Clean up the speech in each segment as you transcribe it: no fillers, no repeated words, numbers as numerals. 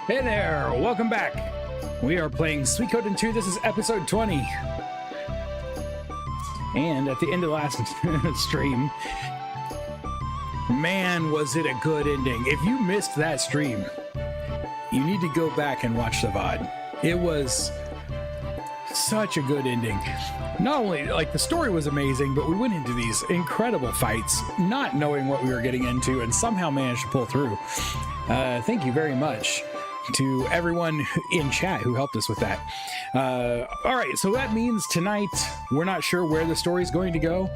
Hey there, welcome back. We are playing Suikoden II. This is episode 20. And at the end of the last stream, man, was it a good ending. If you missed that stream, you need to go back and watch the VOD. It was such a good ending. Not only, like, the story was amazing, but we went into these incredible fights, not knowing what we were getting into, and somehow managed to pull through. Thank you very much to everyone in chat who helped us with that. All right, so that means tonight we're not sure where the story is going to go,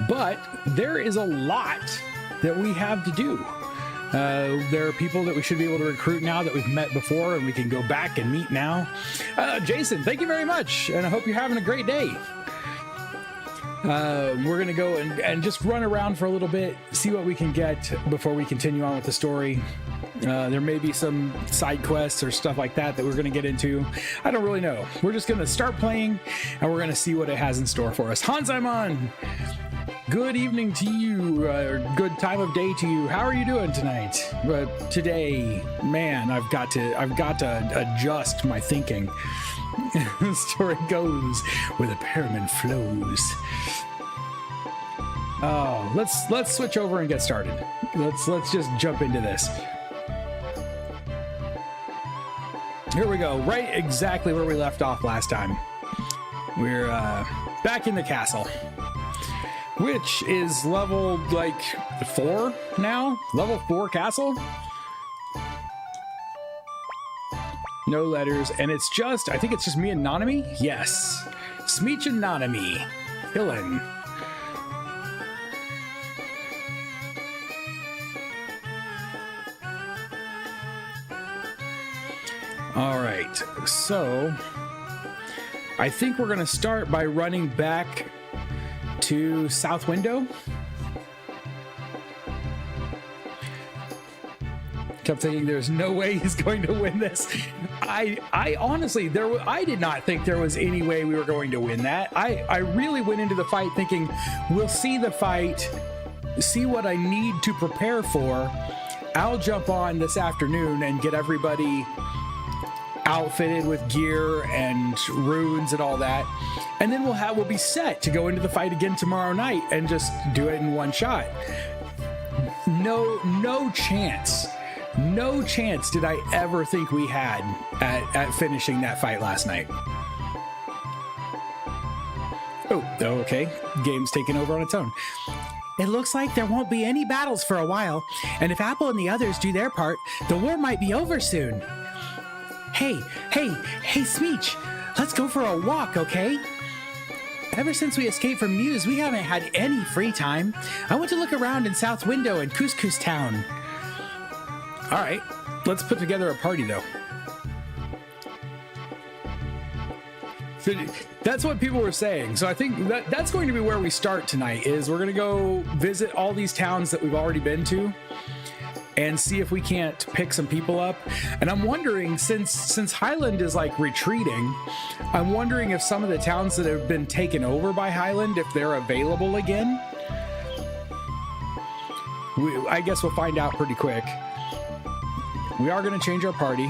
but there is a lot that we have to do. There are people that we should be able to recruit now that we've met before, and we can go back and meet now. Jason, thank you very much, and I hope you're having a great day. We're going to go and just run around for a little bit, see what we can get before we continue on with the story. There may be some side quests or stuff like that we're going to get into. I don't really know. We're just going to start playing, and we're going to see what it has in store for us. Hanzaimon, good evening to you, or good time of day to you. How are you doing tonight? Today, man, I've got to adjust my thinking. The story goes where the Perremin flows. Oh, let's switch over and get started. Let's just jump into this. Here we go, right exactly where we left off last time. We're back in the castle, which is level like 4 now. Level 4 castle. No letters, and it's just, I think it's just me and Nanami? Yes. Smeech and Nanami. Hillin. All right, so I think we're gonna start by running back to South Window. Kept thinking there's no way he's going to win this. I honestly, I did not think there was any way we were going to win that. I really went into the fight thinking we'll see the fight, see what I need to prepare for. I'll jump on this afternoon and get everybody outfitted with gear and runes and all that, and then we'll be set to go into the fight again tomorrow night and just do it in one shot. No chance did I ever think we had at finishing that fight last night. Oh, okay. Game's taking over on its own. It looks like there won't be any battles for a while, and if Apple and the others do their part, the war might be over soon. Hey, Smeech, let's go for a walk, okay? Ever since we escaped from Muse, we haven't had any free time. I want to look around in South Window and Couscous Town. All right, let's put together a party, though. So that's what people were saying. So I think that's going to be where we start tonight, is we're going to go visit all these towns that we've already been to and see if we can't pick some people up. And I'm wondering, since Highland is like retreating, I'm wondering if some of the towns that have been taken over by Highland, if they're available again. I guess we'll find out pretty quick. We are going to change our party.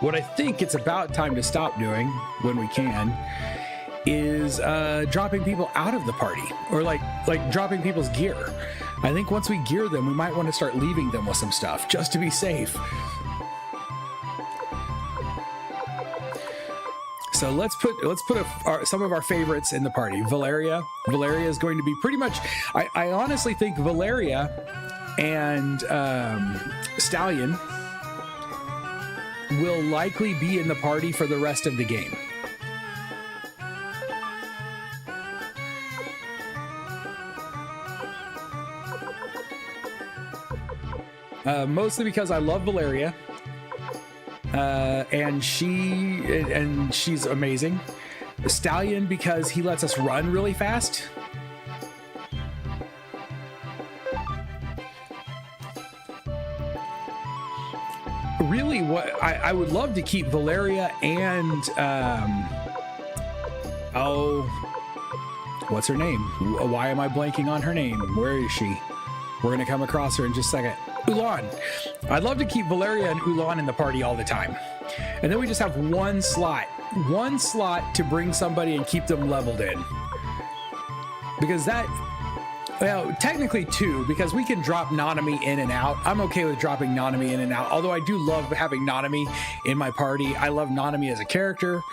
What I think it's about time to stop doing, when we can, is dropping people out of the party, or like dropping people's gear. I think once we gear them, we might want to start leaving them with some stuff, just to be safe. So let's put some of our favorites in the party. Valeria is going to be pretty much, I honestly think Valeria and Stallion will likely be in the party for the rest of the game. Mostly because I love Valeria, and she's amazing. Stallion because he lets us run really fast. Really, what I would love to keep Valeria and what's her name? Why am I blanking on her name? Where is she? We're going to come across her in just a second. Ulan. I'd love to keep Valeria and Ulan in the party all the time. And then we just have one slot to bring somebody and keep them leveled in. Because that, well, technically two, because we can drop Nanami in and out. I'm okay with dropping Nanami in and out, although I do love having Nanami in my party. I love Nanami as a character.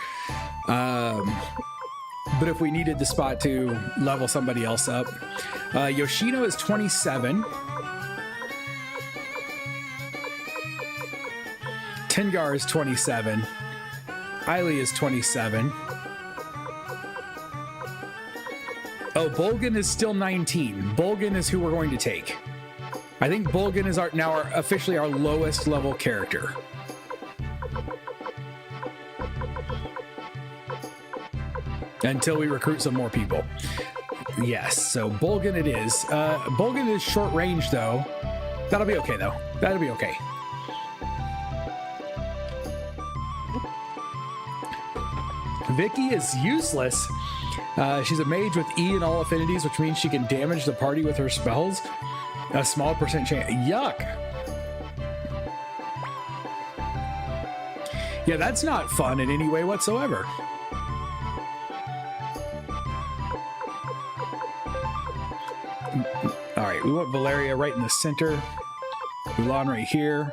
But if we needed the spot to level somebody else up. Yoshino is 27. Tengar is 27. Ailey is 27. Oh, Bolgan is still 19. Bolgan is who we're going to take. I think Bolgan is officially our lowest level character. Until we recruit some more people. Yes, so Bolgan it is. Bolgan is short range though. That'll be okay though. That'll be okay. Vicky is useless. She's a mage with E in all affinities, which means she can damage the party with her spells. A small percent chance. Yuck. Yeah, that's not fun in any way whatsoever. All right, we want Valeria right in the center. Ulan right here.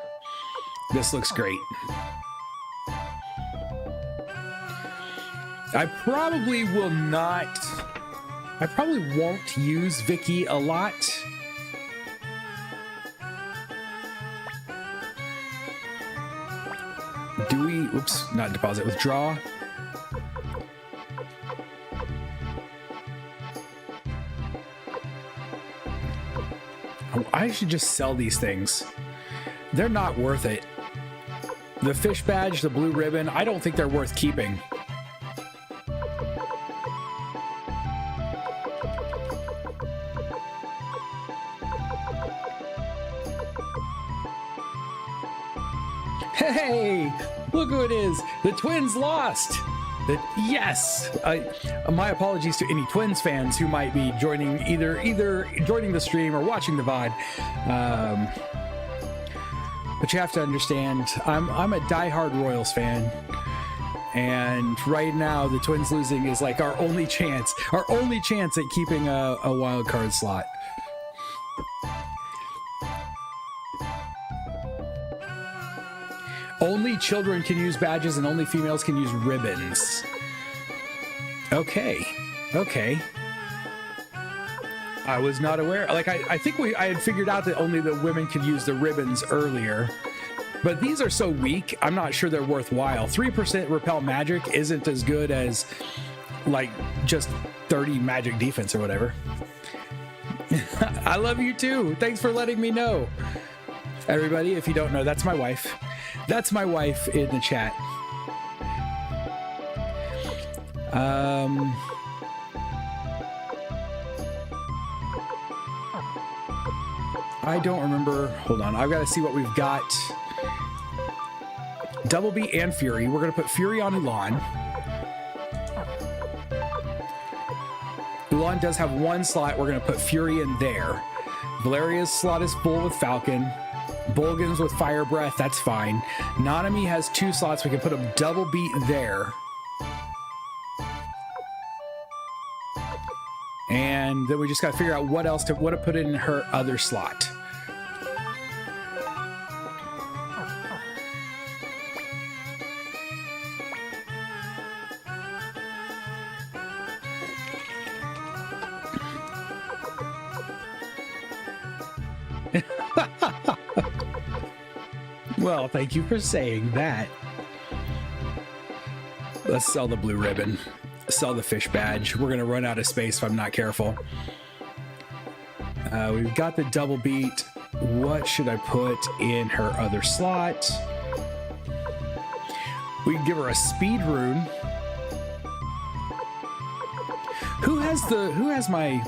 This looks great. I probably won't use Vicky a lot. Do we, oops, not deposit, withdraw. Oh, I should just sell these things. They're not worth it. The fish badge, the blue ribbon, I don't think they're worth keeping. Hey, look who it is. The Twins lost. Yes. My apologies to any Twins fans who might be joining either joining the stream or watching the VOD. But you have to understand, I'm a diehard Royals fan. And right now, the Twins losing is like our only chance at keeping a wild card slot. Only children can use badges and only females can use ribbons. Okay. I was not aware. Like, I think I had figured out that only the women could use the ribbons earlier. But these are so weak, I'm not sure they're worthwhile. 3% repel magic isn't as good as, like, just 30 magic defense or whatever. I love you too. Thanks for letting me know. Everybody, if you don't know, that's my wife. That's my wife in the chat. I don't remember. Hold on. I've got to see what we've got. Double B and Fury. We're going to put Fury on Ulan. Ulan does have one slot. We're going to put Fury in there. Valeria's slot is full with Falcon. Bolgan's with Fire Breath, that's fine. Nanami has 2 slots. We can put a double beat there. And then we just got to figure out what to put in her other slot. Well, thank you for saying that. Let's sell the blue ribbon. Sell the fish badge. We're going to run out of space if I'm not careful. We've got the double beat. What should I put in her other slot? We can give her a speed rune. Who has my...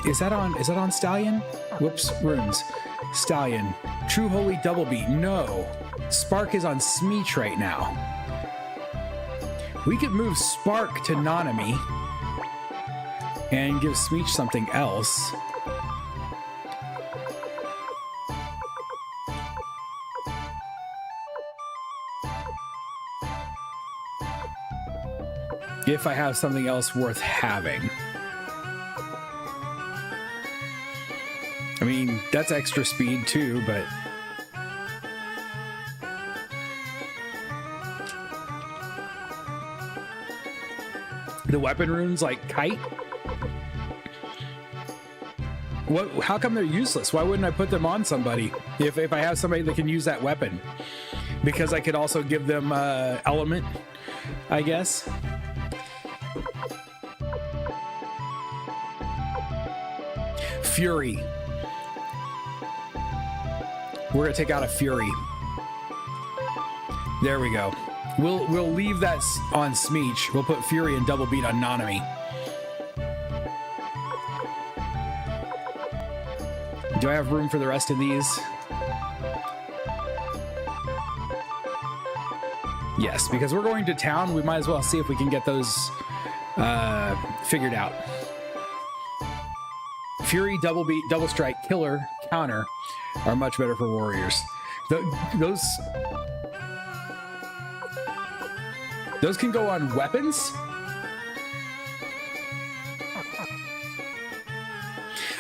Is that on Stallion? Whoops, runes. Stallion. True Holy Double Beat. No. Spark is on Smeech right now. We could move Spark to Nanami and give Smeech something else. if I have something else worth having. I mean, that's extra speed too, but the weapon runes like kite. What? How come they're useless? Why wouldn't I put them on somebody if I have somebody that can use that weapon? Because I could also give them element, I guess. Fury. We're gonna take out a Fury. There we go. We'll leave that on Smeech. We'll put Fury and double beat on Konami. Do I have room for the rest of these? Yes, because we're going to town. We might as well see if we can get those figured out. Fury, double beat, double strike, killer, counter are much better for warriors. Those can go on weapons.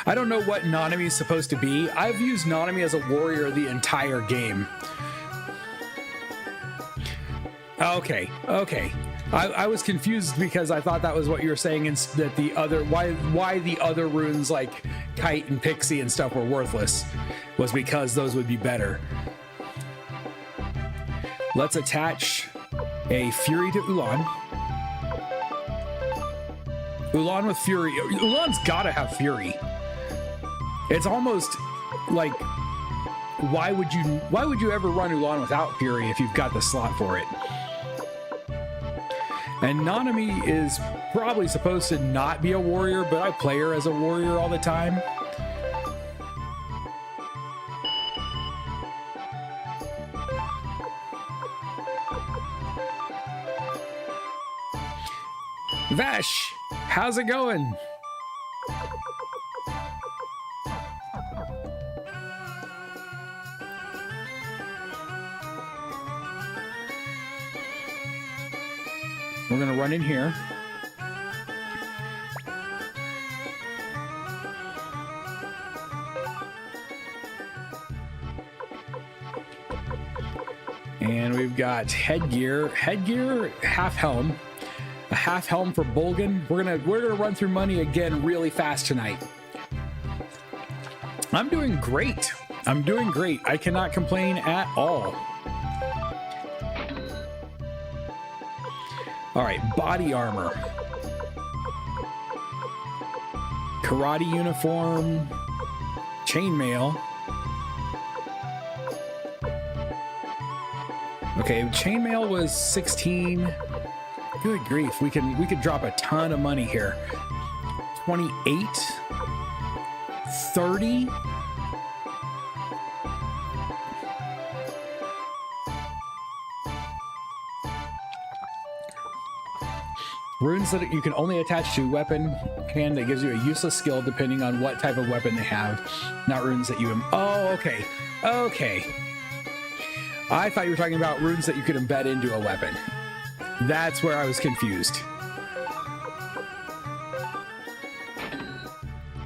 I don't know what Konami is supposed to be. I've used Konami as a warrior the entire game. Okay. I was confused because I thought that was what you were saying, and that the other why the other runes like Kite and Pixie and stuff were worthless was because those would be better. Let's attach a Fury to Ulan. Ulan with Fury. Ulan's gotta have Fury. It's almost like, why would you ever run Ulan without Fury if you've got the slot for it? And Konami is probably supposed to not be a warrior, but I play her as a warrior all the time. Vash, how's it going? We're gonna run in here. And we've got headgear, half helm. A half helm for Bolgan. We're gonna run through money again really fast tonight. I'm doing great. I cannot complain at all. All right, body armor. Karate uniform. Chainmail. Okay, chainmail was 16. Good grief, we could drop a ton of money here. 28, 30. Runes that you can only attach to weapon hand that gives you a useless skill depending on what type of weapon they have. Not runes that you... Oh, okay. Okay. I thought you were talking about runes that you could embed into a weapon. That's where I was confused.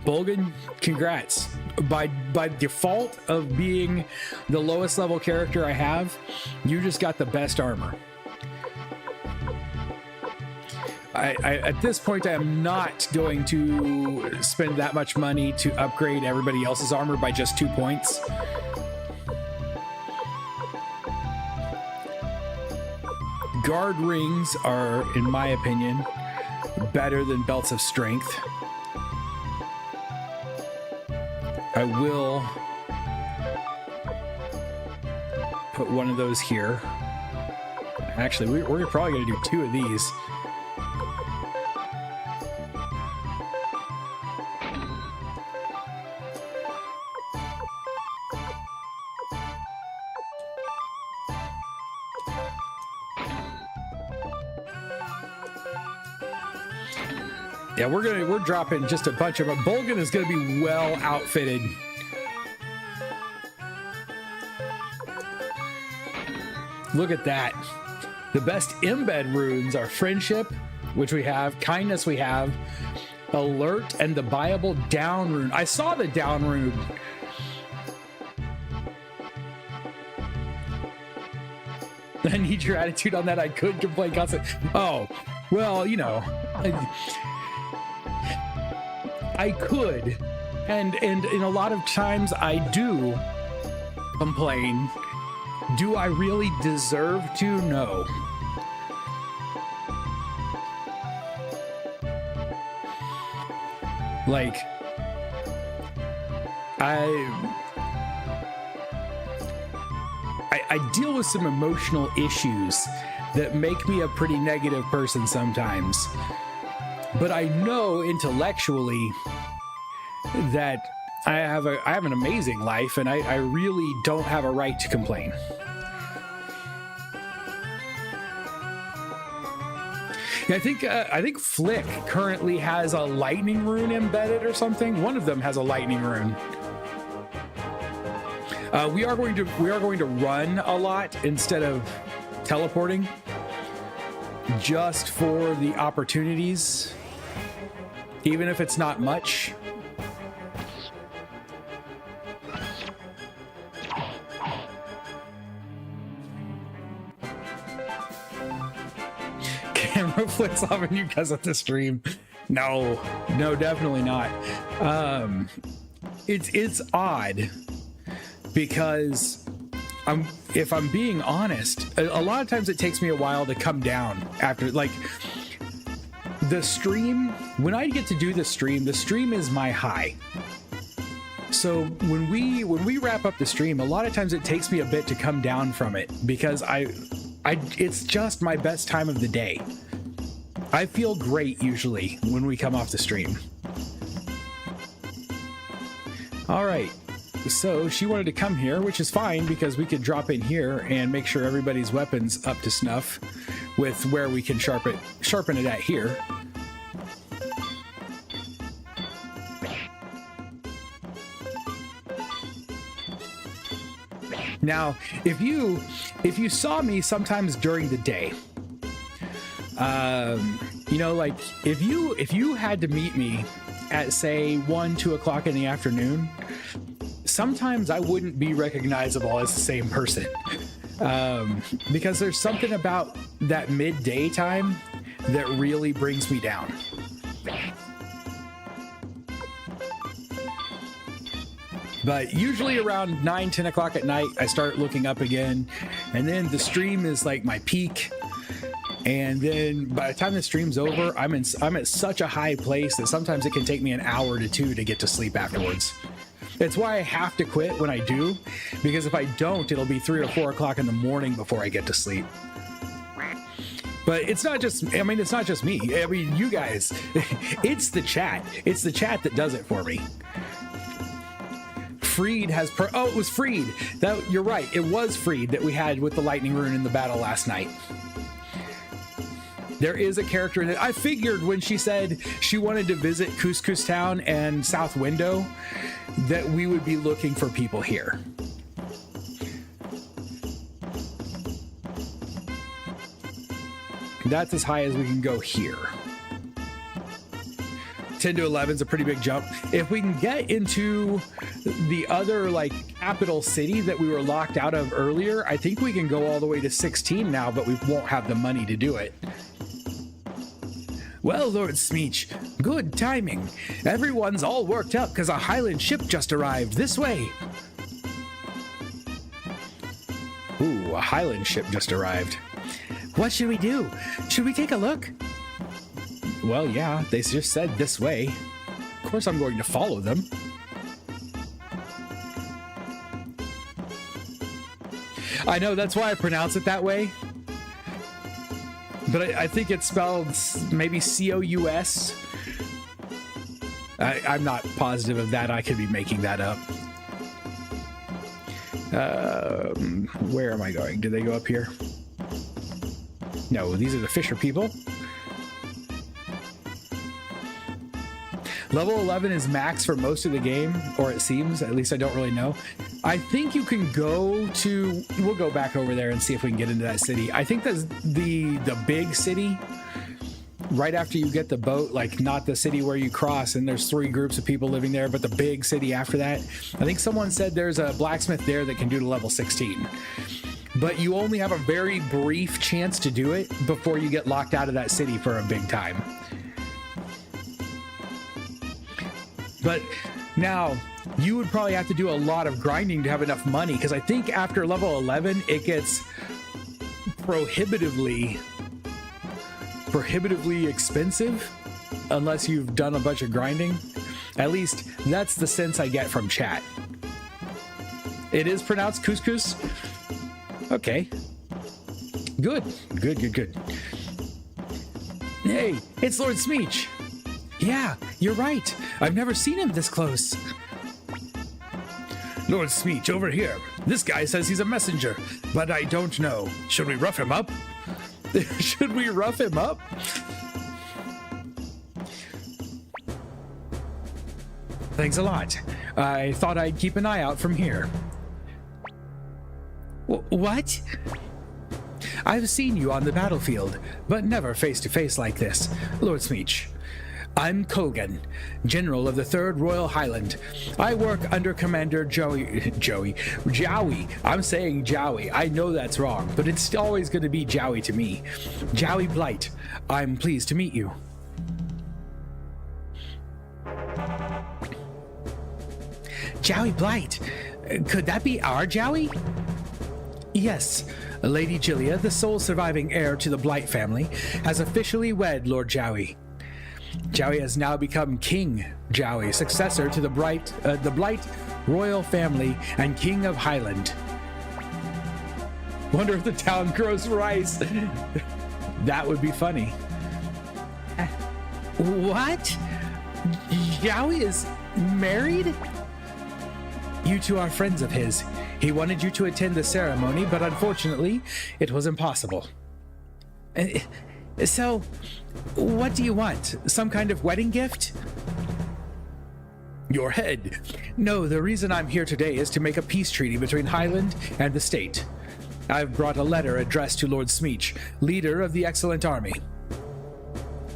Bolgan, congrats. By default of being the lowest level character I have, you just got the best armor. At this point, I am not going to spend that much money to upgrade everybody else's armor by just 2 points. Guard rings are, in my opinion, better than belts of strength. I will put one of those here. Actually, we're probably going to do 2 of these. Yeah, we're dropping just a bunch of them. Bolgan is going to be well outfitted. Look at that. The best embed runes are Friendship, which we have. Kindness we have. Alert and the buyable down rune. I saw the down rune. I need your attitude on that. I could complain constantly. Oh, well, you know, I could. And in a lot of times I do complain. Do I really deserve to? No. Like, I deal with some emotional issues that make me a pretty negative person sometimes. But I know intellectually that I have an amazing life, and I really don't have a right to complain. I think Flick currently has a lightning rune embedded or something. One of them has a lightning rune. We are going to run a lot instead of teleporting, just for the opportunities, even if it's not much. Camera flicks off on you because of the stream. No, definitely not. It's odd because if I'm being honest, a lot of times it takes me a while to come down after, like, the stream. When I get to do the stream is my high. So when we wrap up the stream, a lot of times it takes me a bit to come down from it because it's just my best time of the day. I feel great usually when we come off the stream. All right. So she wanted to come here, which is fine because we could drop in here and make sure everybody's weapon's up to snuff with where we can sharpen it at here. Now, if you saw me sometimes during the day, you know, like if you had to meet me at, say, 1-2 o'clock in the afternoon, sometimes I wouldn't be recognizable as the same person, because there's something about that midday time that really brings me down. But usually around 9-10 o'clock at night, I start looking up again, and then the stream is like my peak. And then by the time the stream's over, I'm at such a high place that sometimes it can take me an hour to 2 to get to sleep afterwards. It's why I have to quit when I do, because if I don't, it'll be 3 or 4 o'clock in the morning before I get to sleep. But it's not just me. I mean, you guys, it's the chat. It's the chat that does it for me. Freed has it was Freed. You're right. It was Freed that we had with the lightning rune in the battle last night. There is a character in it. I figured when she said she wanted to visit Couscous Town and South Window that we would be looking for people here. That's as high as we can go here. 10 to 11 is a pretty big jump. If we can get into the other, like, capital city that we were locked out of earlier, I think we can go all the way to 16 now, but we won't have the money to do it. Well, Lord Smeech, good timing. Everyone's all worked up because a Highland ship just arrived this way. Ooh, a Highland ship just arrived. What should we do? Should we take a look? Well, yeah, they just said this way. Of course I'm going to follow them. I know, that's why I pronounce it that way. But I think it's spelled maybe C-O-U-S. I'm not positive of that. I could be making that up. Where am I going? Do they go up here? No, these are the fisher people. Level 11 is max for most of the game, or it seems. At least I don't really know. I think you can go to... We'll go back over there and see if we can get into that city. I think that's the big city right after you get the boat, like not the city where you cross and there's 3 groups of people living there, but the big city after that. I think someone said there's a blacksmith there that can do to level 16. But you only have a very brief chance to do it before you get locked out of that city for a big time. But now, you would probably have to do a lot of grinding to have enough money, because I think after level 11, it gets prohibitively expensive unless you've done a bunch of grinding. At least that's the sense I get from chat. It is pronounced couscous. Okay. Good. Hey, it's Lord Smeech. Yeah, you're right. I've never seen him this close. Lord Smeech, over here. This guy says he's a messenger, but I don't know. Should we rough him up? Should we rough him up? Thanks a lot. I thought I'd keep an eye out from here. What? I've seen you on the battlefield, but never face to face like this, Lord Smeech. I'm Kogan, General of the 3rd Royal Highland. I work under Commander Jowie. I'm saying Jowie. I know that's wrong, but it's always going to be Jowie to me. Jowie Blight. I'm pleased to meet you. Jowie Blight. Could that be our Jowie? Yes. Lady Jillia, the sole surviving heir to the Blight family, has officially wed Lord Jowie. Jowie has now become King Jowie, successor to the Blight royal family and King of Highland. Wonder if the town grows rice. That would be funny. What? Jowie is married? You two are friends of his. He wanted you to attend the ceremony, but unfortunately, it was impossible. So, what do you want? Some kind of wedding gift? Your head. No, the reason I'm here today is to make a peace treaty between Highland and the state. I've brought a letter addressed to Lord Smeech, leader of the excellent army.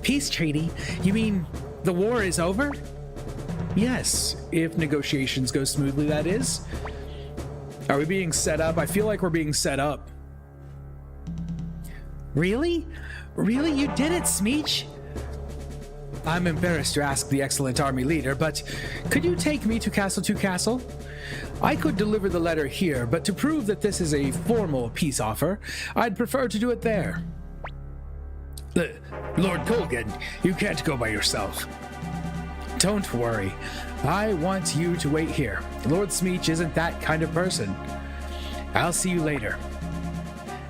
Peace treaty? You mean the war is over? Yes, if negotiations go smoothly, that is. Are we being set up? I feel like we're being set up. Really? Really? You did it, Smeech? I'm embarrassed to ask the excellent army leader, but could you take me to Castle to Castle? I could deliver the letter here, but to prove that this is a formal peace offer, I'd prefer to do it there. Lord Colgan, you can't go by yourself. Don't worry. I want you to wait here. Lord Smeech isn't that kind of person. I'll see you later.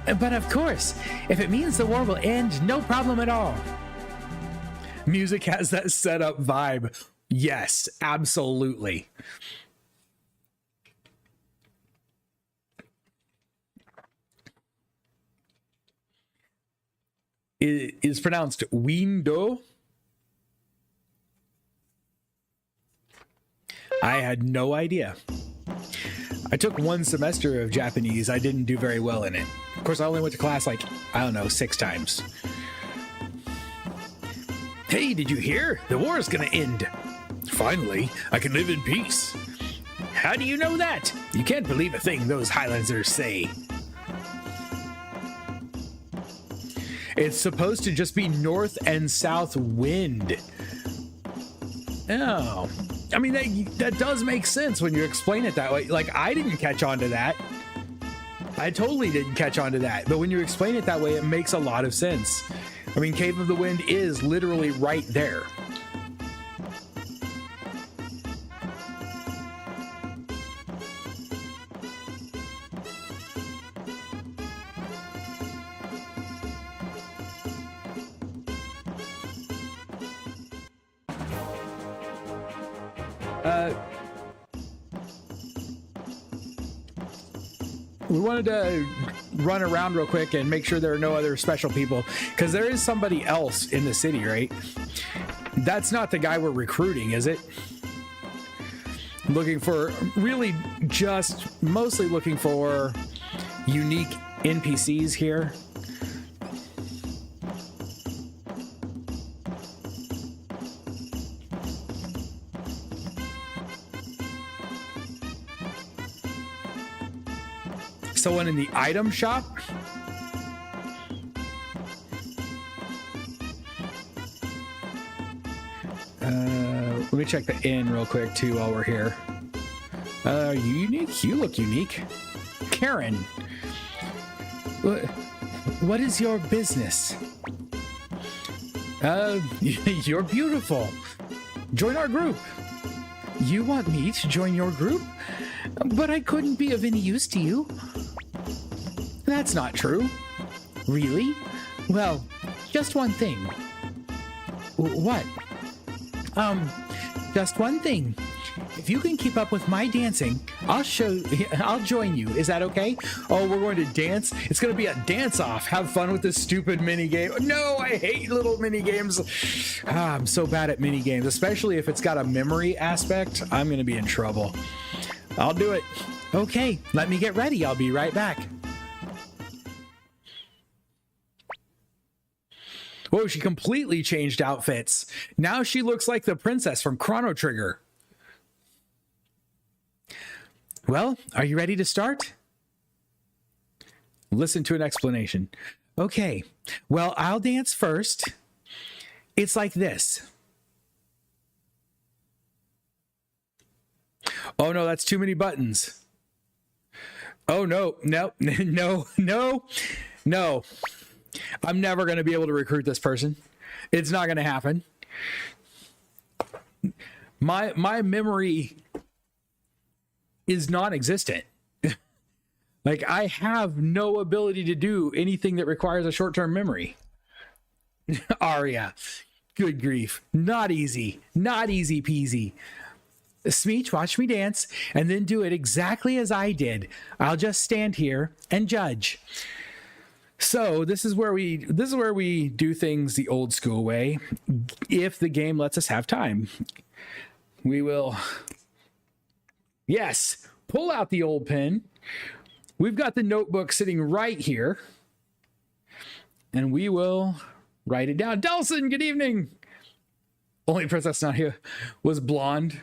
But of course, if it means the war will end, no problem at all. Music has that setup vibe. Yes, absolutely. It is pronounced window. I had no idea. I took 1 semester of Japanese. I didn't do very well in it. Of course, I only went to class like, I don't know, 6 times. Hey, did you hear? The war is gonna end. Finally, I can live in peace. How do you know that? You can't believe a thing those Highlanders say. It's supposed to just be north and south wind. Oh. I mean, that does make sense when you explain it that way. Like, I didn't catch on to that. I totally didn't catch on to that. But when you explain it that way, it makes a lot of sense. I mean, Cave of the Wind is literally right there. We wanted to run around real quick and make sure there are no other special people, because there is somebody else in the city, right? That's not the guy we're recruiting, is it? Looking for, really just mostly looking for unique NPCs here. someone in the item shop. Let me check the inn real quick too while we're here. Are you unique? You look unique. Karen. What is your business? You're beautiful. Join our group. You want me to join your group? But I couldn't be of any use to you. That's not true. Really? Well, just one thing. What? Just one thing. If you can keep up with my dancing, I'll join you. Is that okay? Oh, we're going to dance? It's going to be a dance-off. Have fun with this stupid mini game. No, I hate little mini games. I'm so bad at mini games, especially if it's got a memory aspect. I'm going to be in trouble. I'll do it. Okay, let me get ready. I'll be right back. Whoa, she completely changed outfits. Now she looks like the princess from Chrono Trigger. Well, are you ready to start? Listen to an explanation. Okay, well, I'll dance first. It's like this. Oh no, that's too many buttons. Oh no, no, no, no, no. I'm never going to be able to recruit this person. It's not going to happen. My memory is non-existent. Like, I have no ability to do anything that requires a short-term memory. Aria, good grief. Not easy. Not easy peasy. Smeech, watch me dance, and then do it exactly as I did. I'll just stand here and judge. So this is where we do things the old school way. If the game lets us have time, we will. Yes, pull out the old pen. We've got the notebook sitting right here, and we will write it down. Delson, good evening. Only princess not here was blonde.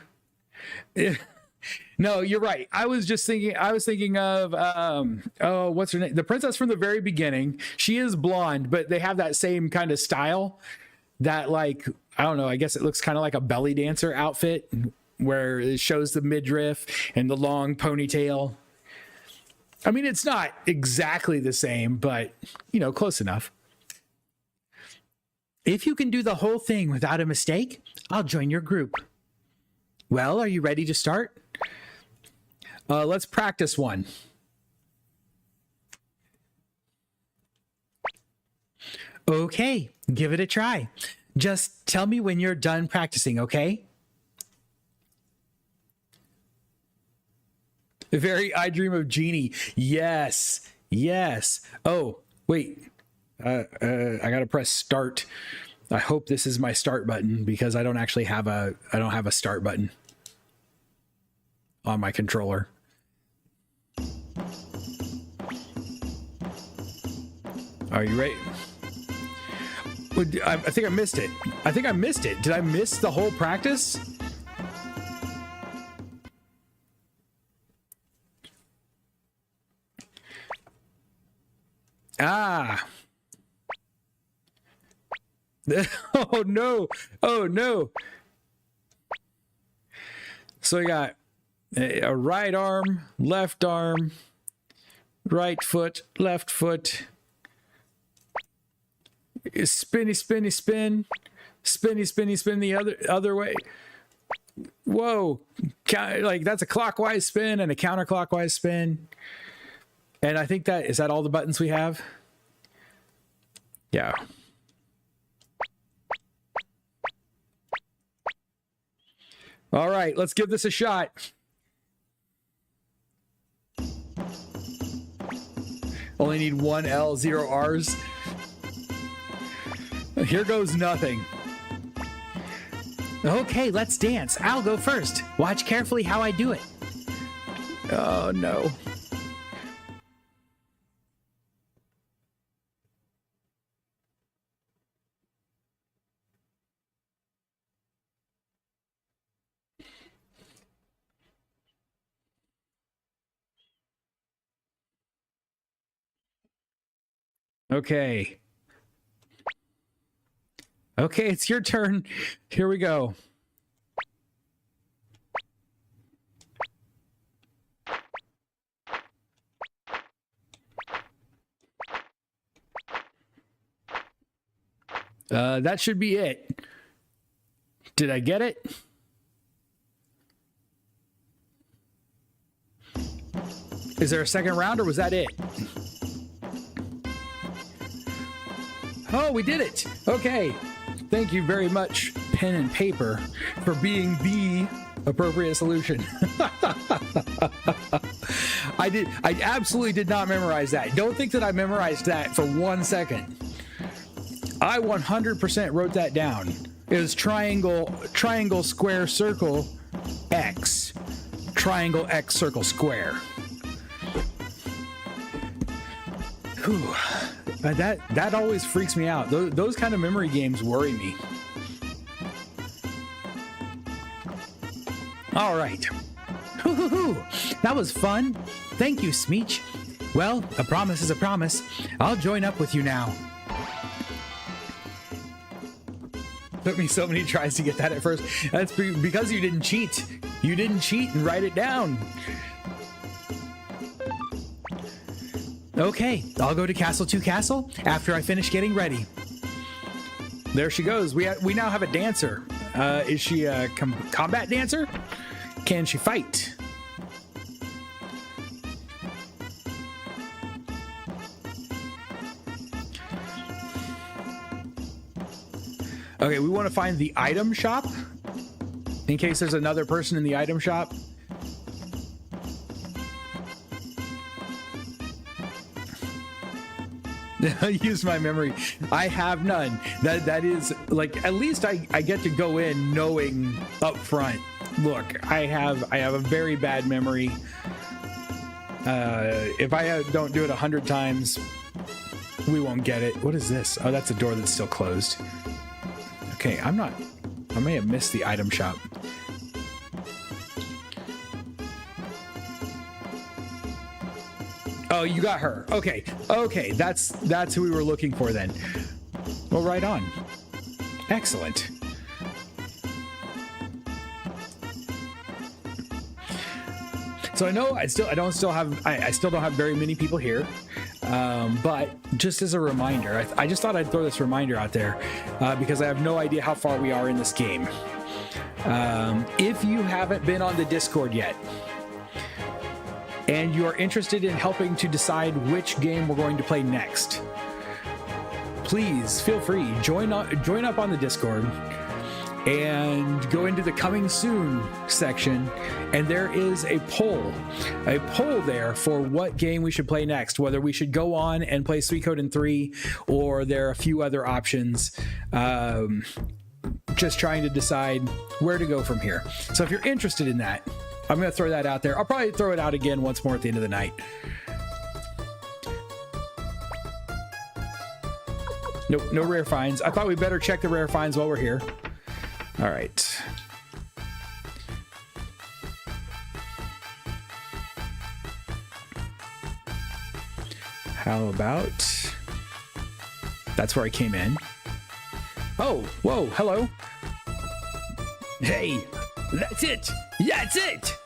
No, you're right. I was thinking of oh, what's her name? The princess from the very beginning. She is blonde, but they have that same kind of style that, like, I don't know, I guess it looks kind of like a belly dancer outfit where it shows the midriff and the long ponytail. I mean, it's not exactly the same, but you know, close enough. If you can do the whole thing without a mistake, I'll join your group. Well, are you ready to start? Let's practice one. Okay, give it a try. Just tell me when you're done practicing, okay? Very I Dream of Genie. Yes, yes. Oh, wait. I gotta press start. I hope this is my start button because I don't actually have a start button on my controller. Are you ready? I think I missed it. I think I missed it. Did I miss the whole practice? Ah. Oh no. Oh no. So I got a right arm, right foot, left foot. Spinny, spinny, spin. Spinny, spinny, spin the other way. Whoa. Like, that's a clockwise spin and a counterclockwise spin. And I think is that all the buttons we have? Yeah. All right, let's give this a shot. Only need one L, 0 R's. Here goes nothing. Okay, let's dance. I'll go first. Watch carefully how I do it. Oh, no. Okay. Okay, it's your turn. Here we go. That should be it. Did I get it? Is there a second round or was that it? Oh, we did it. Okay. Thank you very much, pen and paper, for being the appropriate solution. I absolutely did not memorize that. Don't think that I memorized that for 1 second. I 100% wrote that down. It was triangle, square, circle, X. Triangle, X, circle, square. Whew. That always freaks me out. Those kind of memory games worry me. All right. That was fun. Thank you, Smeech. Well, a promise is a promise. I'll join up with you now. Took me so many tries to get that at first. That's because you didn't cheat. You didn't cheat and write it down. Okay, I'll go to Castle 2 Castle after I finish getting ready. There she goes. We now have a dancer. Is she a combat dancer? Can she fight? Okay, we want to find the item shop in case there's another person in the item shop. Use my memory. I have none. That is like, at least I get to go in knowing up front. Look, I have a very bad memory. If I don't do it 100 times, we won't get it. What is this? Oh, that's a door that's still closed. Okay, I may have missed the item shop. Oh, you got her. Okay, that's who we were looking for then. Well, right on. Excellent. So I know I still don't have very many people here. But just as a reminder, I just thought I'd throw this reminder out there because I have no idea how far we are in this game. If you haven't been on the Discord yet and you are interested in helping to decide which game we're going to play next, please feel free, join up on the Discord and go into the coming soon section, and there is a poll there for what game we should play next, whether we should go on and play Suikoden 3 or there are a few other options. Just trying to decide where to go from here. So if you're interested in that, I'm going to throw that out there. I'll probably throw it out again once more at the end of the night. Nope, no rare finds. I thought we better check the rare finds while we're here. All right. How about... That's where I came in. Oh, whoa, hello. Hey, that's it. That's it.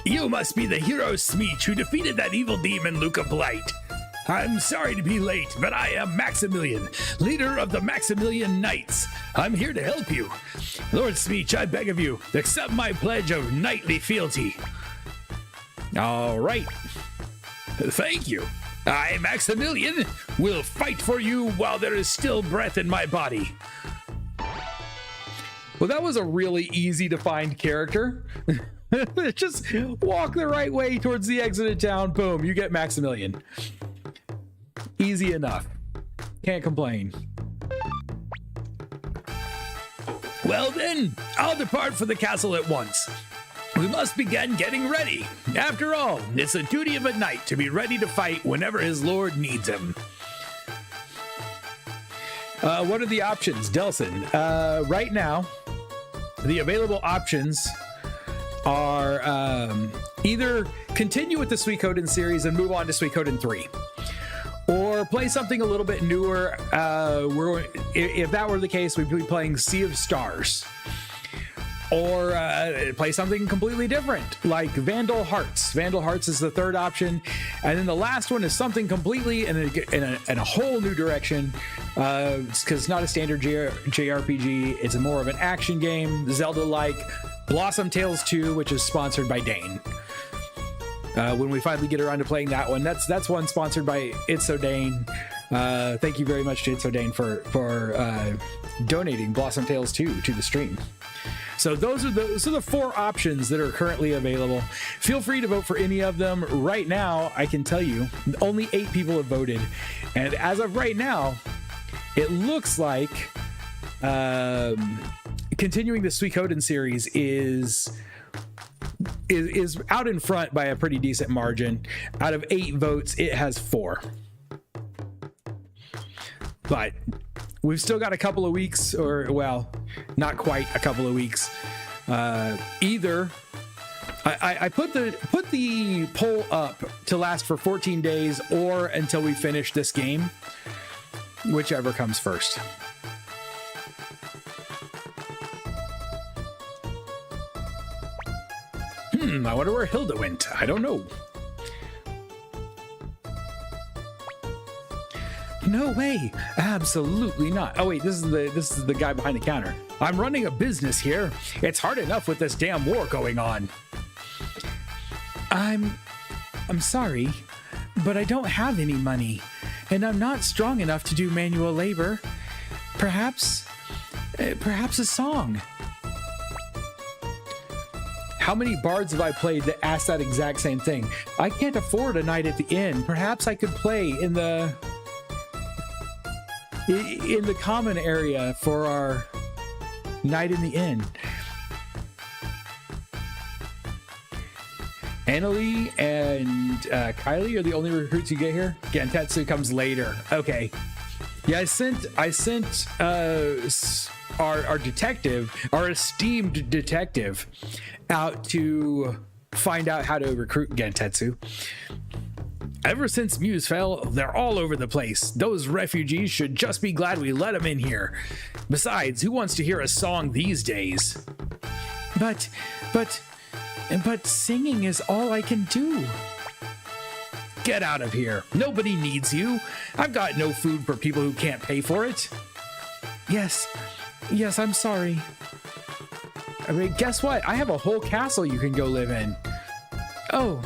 You must be the hero Smeech who defeated that evil demon Luca Blight. I'm sorry to be late, but I am Maximilian, leader of the Maximilian Knights. I'm here to help you. Lord Smeech, I beg of you, accept my pledge of knightly fealty. All right. Thank you. I, Maximilian, will fight for you while there is still breath in my body. Well, that was a really easy to find character. Just walk the right way towards the exit of town. Boom, you get Maximilian. Easy enough. Can't complain. Well then, I'll depart for the castle at once. We must begin getting ready. After all, it's the duty of a knight to be ready to fight whenever his lord needs him. What are the options, Delson? Right now, the available options are either continue with the Suikoden series and move on to Suikoden 3. or play something a little bit newer. If that were the case, we'd be playing Sea of Stars. Or play something completely different, like Vandal Hearts. Vandal Hearts is the third option. And then the last one is something completely in a whole new direction. Because it's not a standard JRPG. It's more of an action game, Zelda-like. Blossom Tales 2, which is sponsored by Dane. When we finally get around to playing that one, that's one sponsored by Dane. Thank you very much to Dane for donating Blossom Tales 2 to the stream. So those are the 4 options that are currently available. Feel free to vote for any of them. Right now, I can tell you, only 8 people have voted. And as of right now, it looks like continuing the Suikoden series is out in front by a pretty decent margin. Out of 8 votes, it has 4. But we've still got a couple of weeks, or well, not quite a couple of weeks. Either I put the poll up to last for 14 days, or until we finish this game, whichever comes first. I wonder where Hilda went. I don't know. No way. Absolutely not. Oh wait, this is the guy behind the counter. I'm running a business here. It's hard enough with this damn war going on. I'm sorry, but I don't have any money, and I'm not strong enough to do manual labor. Perhaps a song. How many bards have I played that ask that exact same thing? I can't afford a night at the inn. Perhaps I could play in the common area for our night in the inn. Annalie and Kylie are the only recruits you get here. Gentetsu comes later. Okay. Yeah, I sent our detective, our esteemed detective, out to find out how to recruit Gentetsu. Ever since Muse fell, they're all over the place. Those refugees should just be glad we let them in here. Besides, who wants to hear a song these days? But singing is all I can do. Get out of here. Nobody needs you. I've got no food for people who can't pay for it. Yes, I'm sorry. I mean, guess what? I have a whole castle you can go live in. Oh,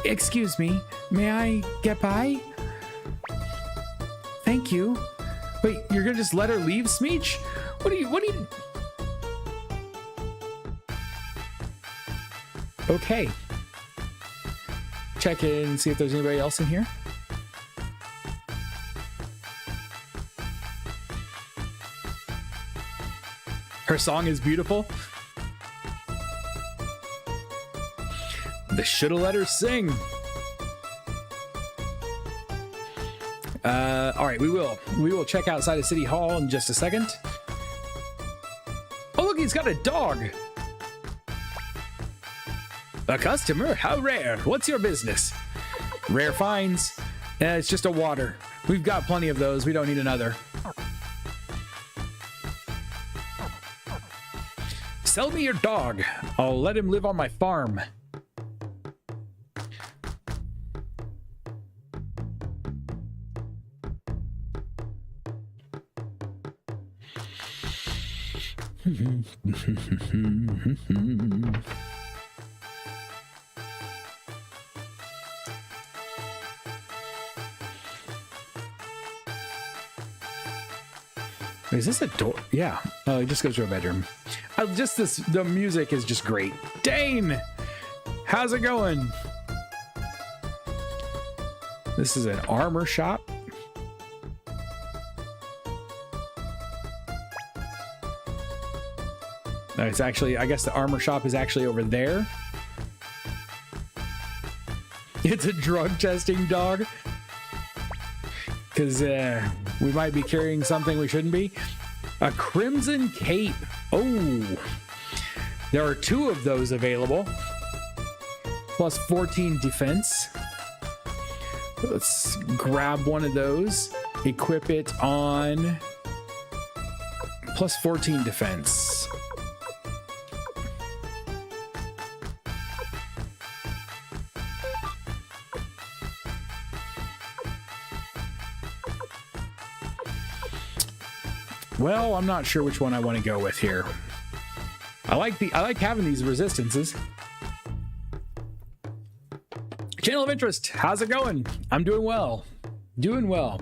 excuse me. May I get by? Thank you. Wait, you're gonna just let her leave, Smeech? What are you? Okay. Check in and see if there's anybody else in here. Her song is beautiful. They should have let her sing. All right, we will check outside of City Hall in just a second. Oh, look, he's got a dog. A customer? How rare. What's your business? Rare finds. It's just a water. We've got plenty of those. We don't need another. Sell me your dog. I'll let him live on my farm. Is this a door? Yeah. It just goes to a bedroom. The music is just great. Dane! How's it going? This is an armor shop. No, it's actually, I guess the armor shop is actually over there. It's a drug testing dog. Because we might be carrying something we shouldn't be. A crimson cape. Oh, there are 2 of those available. Plus 14 defense. Let's grab one of those, equip it on plus 14 defense. Well, I'm not sure which one I want to go with here. I like having these resistances. Channel of interest, how's it going? I'm doing well. Doing well.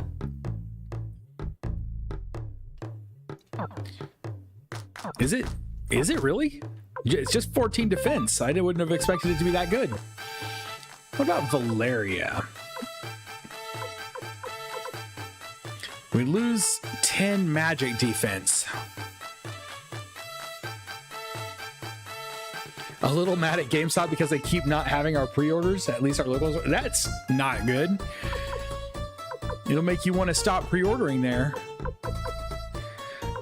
Is it really? It's just 14 defense. I wouldn't have expected it to be that good. What about Valeria? We lose 10 magic defense. A little mad at GameStop because they keep not having our pre-orders, at least our locals. That's not good. It'll make you want to stop pre-ordering there.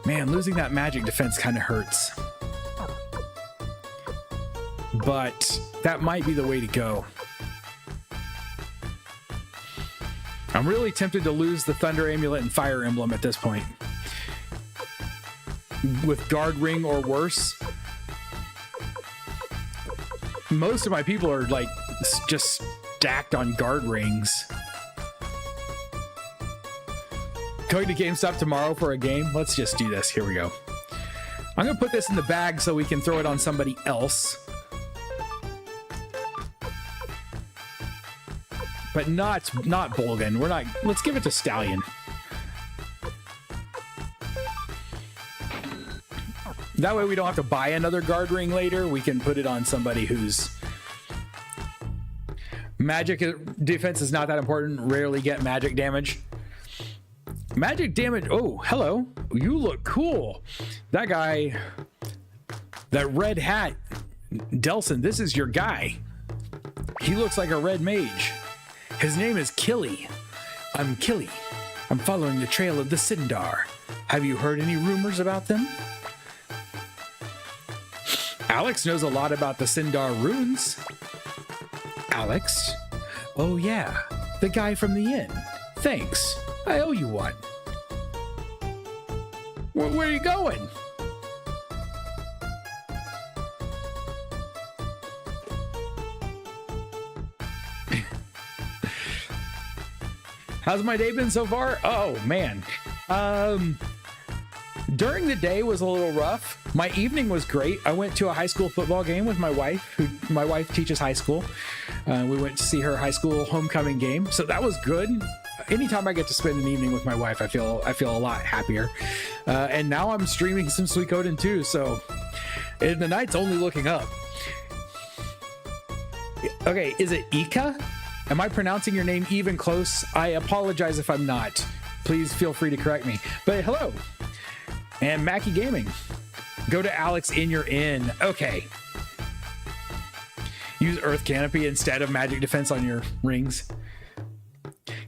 Man, losing that magic defense kind of hurts. But that might be the way to go. I'm really tempted to lose the Thunder Amulet and Fire Emblem at this point. With Guard Ring or worse. Most of my people are like just stacked on Guard Rings. Going to GameStop tomorrow for a game? Let's just do this. Here we go. I'm going to put this in the bag so we can throw it on somebody else. But not Bolgan. We're not. Let's give it to Stallion. That way we don't have to buy another Guard Ring later. We can put it on somebody whose magic defense is not that important. Rarely get magic damage. Magic damage. Oh, hello. You look cool. That guy, that red hat, Delson, this is your guy. He looks like a red mage. His name is Killy. I'm Killy. I'm following the trail of the Sindar. Have you heard any rumors about them? Alex knows a lot about the Sindar runes. Alex? Oh yeah, the guy from the inn. Thanks. I owe you one. Where are you going? How's my day been so far? Oh man. During the day was a little rough. My evening was great. I went to a high school football game with my wife, my wife teaches high school. We went to see her high school homecoming game. So that was good. Anytime I get to spend an evening with my wife, I feel a lot happier. And now I'm streaming some Suikoden II. So the night's only looking up. Okay. Is it Ika? Am I pronouncing your name even close? I apologize if I'm not. Please feel free to correct me. But hello. And Mackie Gaming. Go to Alex in your inn. Okay. Use Earth Canopy instead of magic defense on your rings.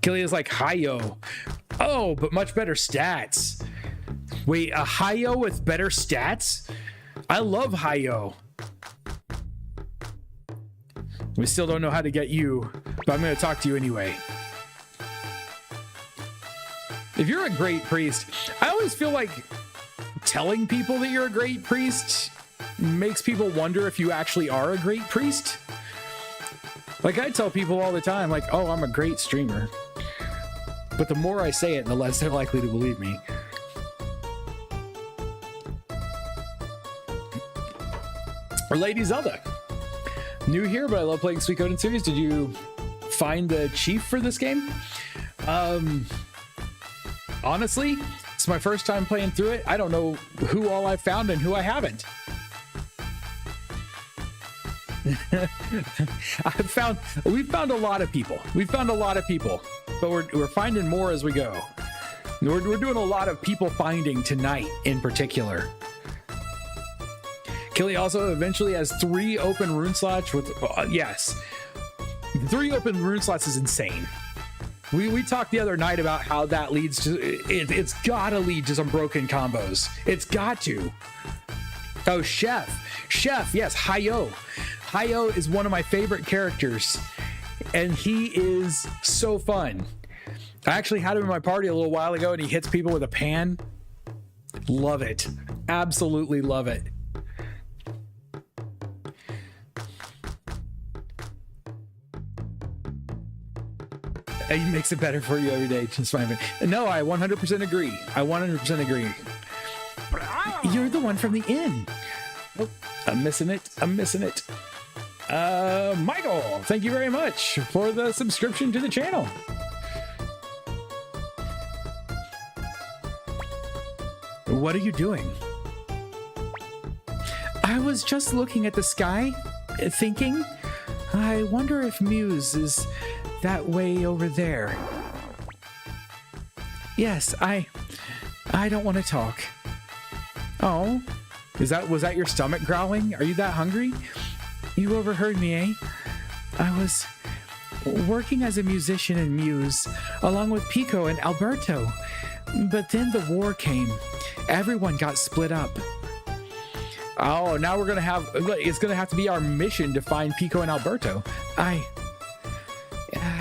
Killy is like Hayo. Oh, but much better stats. Wait, a Hayo with better stats? I love Hayo. We still don't know how to get you, but I'm going to talk to you anyway. If you're a great priest, I always feel like telling people that you're a great priest makes people wonder if you actually are a great priest. Like I tell people all the time, like, oh, I'm a great streamer. But the more I say it, the less they're likely to believe me. Or Lady Zelda. New here, but I love playing Suikoden series. Did you find the chief for this game? Honestly, it's my first time playing through it. I don't know who all I've found and who I haven't. We've found a lot of people. But we're finding more as we go. We're doing a lot of people finding tonight in particular. Killy also eventually has 3 open rune slots with, yes. 3 open rune slots is insane. We talked the other night about how that leads to, it's gotta lead to some broken combos. It's got to. Oh, Chef, yes, Hayo. Hayo is one of my favorite characters and he is so fun. I actually had him in my party a little while ago, and he hits people with a pan. Love it. Absolutely love it. He makes it better for you every day. Just fine. No, I 100% agree. I 100% agree. You're the one from the inn. Oh, I'm missing it. I'm missing it. Michael, thank you very much for the subscription to the channel. What are you doing? I was just looking at the sky, thinking, I wonder if Muse is that way over there. Yes, I don't want to talk. Oh, was that your stomach growling? Are you that hungry? You overheard me, eh? I was working as a musician in Muse, along with Pico and Alberto. But then the war came. Everyone got split up. Oh, now it's gonna have to be our mission to find Pico and Alberto.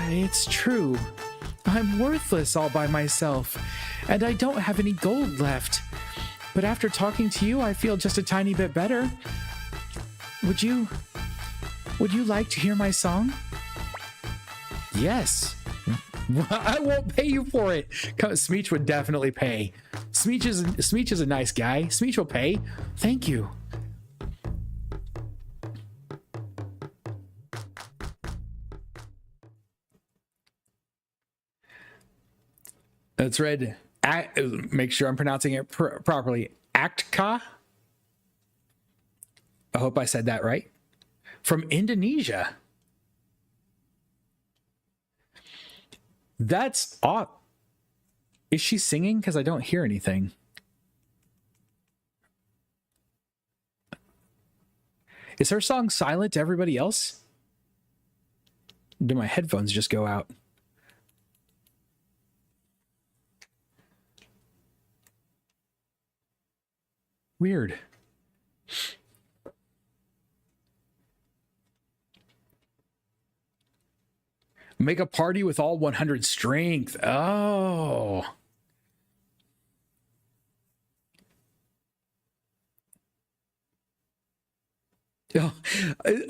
It's true. I'm worthless all by myself, and I don't have any gold left. But after talking to you, I feel just a tiny bit better. Would you like to hear my song? Yes. I won't pay you for it. Smeech would definitely pay. Smeech is a nice guy. Smeech will pay. Thank you. It's read. Make sure I'm pronouncing it properly. Aktka. I hope I said that right. From Indonesia. That's odd. Is she singing? Because I don't hear anything. Is her song silent to everybody else? Do my headphones just go out? Weird. Make a party with all 100 strength. Oh. Oh.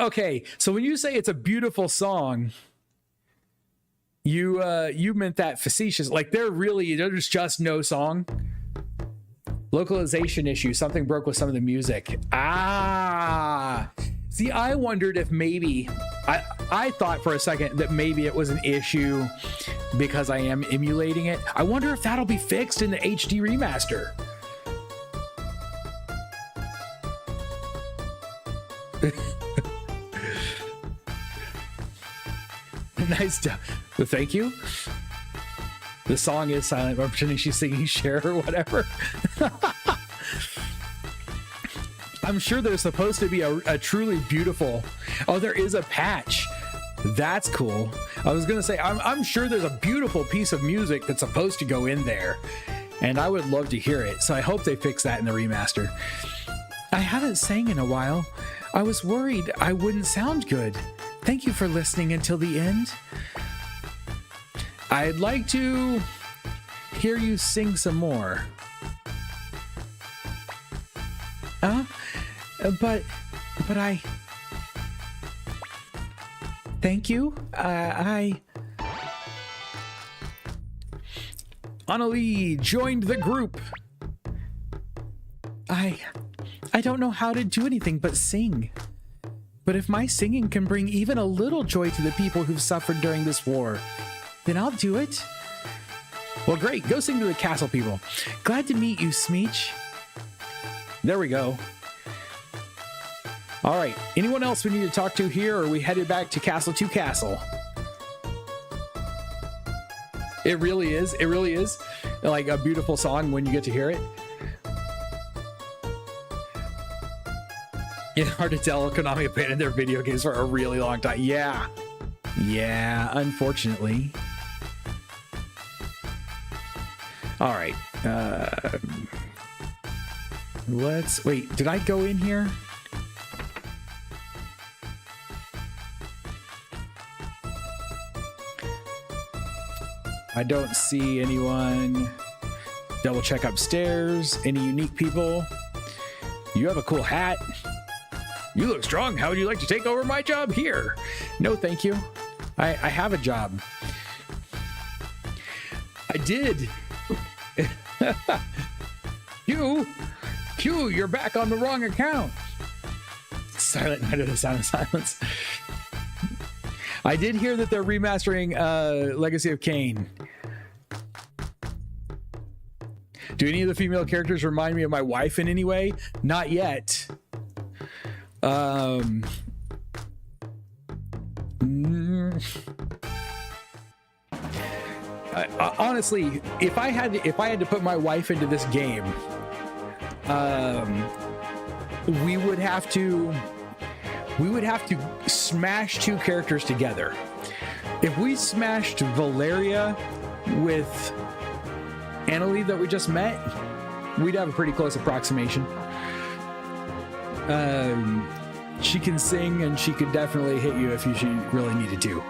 Okay, so when you say it's a beautiful song, you meant that facetious. Like there's just no song. Localization issue. Something broke with some of the music. Ah. See, I wondered if maybe I thought for a second that maybe it was an issue because I am emulating it. I wonder if that'll be fixed in the HD remaster. Nice job. Well, thank you. The song is silent. I'm pretending she's singing Cher or whatever. I'm sure there's supposed to be a truly beautiful... Oh, there is a patch. That's cool. I was going to say, I'm sure there's a beautiful piece of music that's supposed to go in there. And I would love to hear it. So I hope they fix that in the remaster. I haven't sang in a while. I was worried I wouldn't sound good. Thank you for listening until the end. I'd like to hear you sing some more. But I... Thank you. Annalie joined the group. I don't know how to do anything but sing. But if my singing can bring even a little joy to the people who've suffered during this war, then I'll do it. Well, great. Go sing to the castle people. Glad to meet you, Smeech. There we go. All right. Anyone else we need to talk to here, or are we headed back to Castle to Castle? It really is. It really is like a beautiful song when you get to hear it. It's hard to tell. Konami abandoned their video games for a really long time. Yeah. Yeah, unfortunately. All right. Let's wait. Did I go in here? I don't see anyone. Double check upstairs. Any unique people? You have a cool hat. You look strong. How would you like to take over my job here? No, thank you. I have a job. I did. Q, you're back on the wrong account. Silent Night of the Sound of Silence. I did hear that they're remastering Legacy of Kain. Do any of the female characters remind me of my wife in any way? Not yet. Honestly, if I had to put my wife into this game, we would have to smash two characters together. If we smashed Valeria with Annalie that we just met, we'd have a pretty close approximation. She can sing, and she could definitely hit you if she really needed to.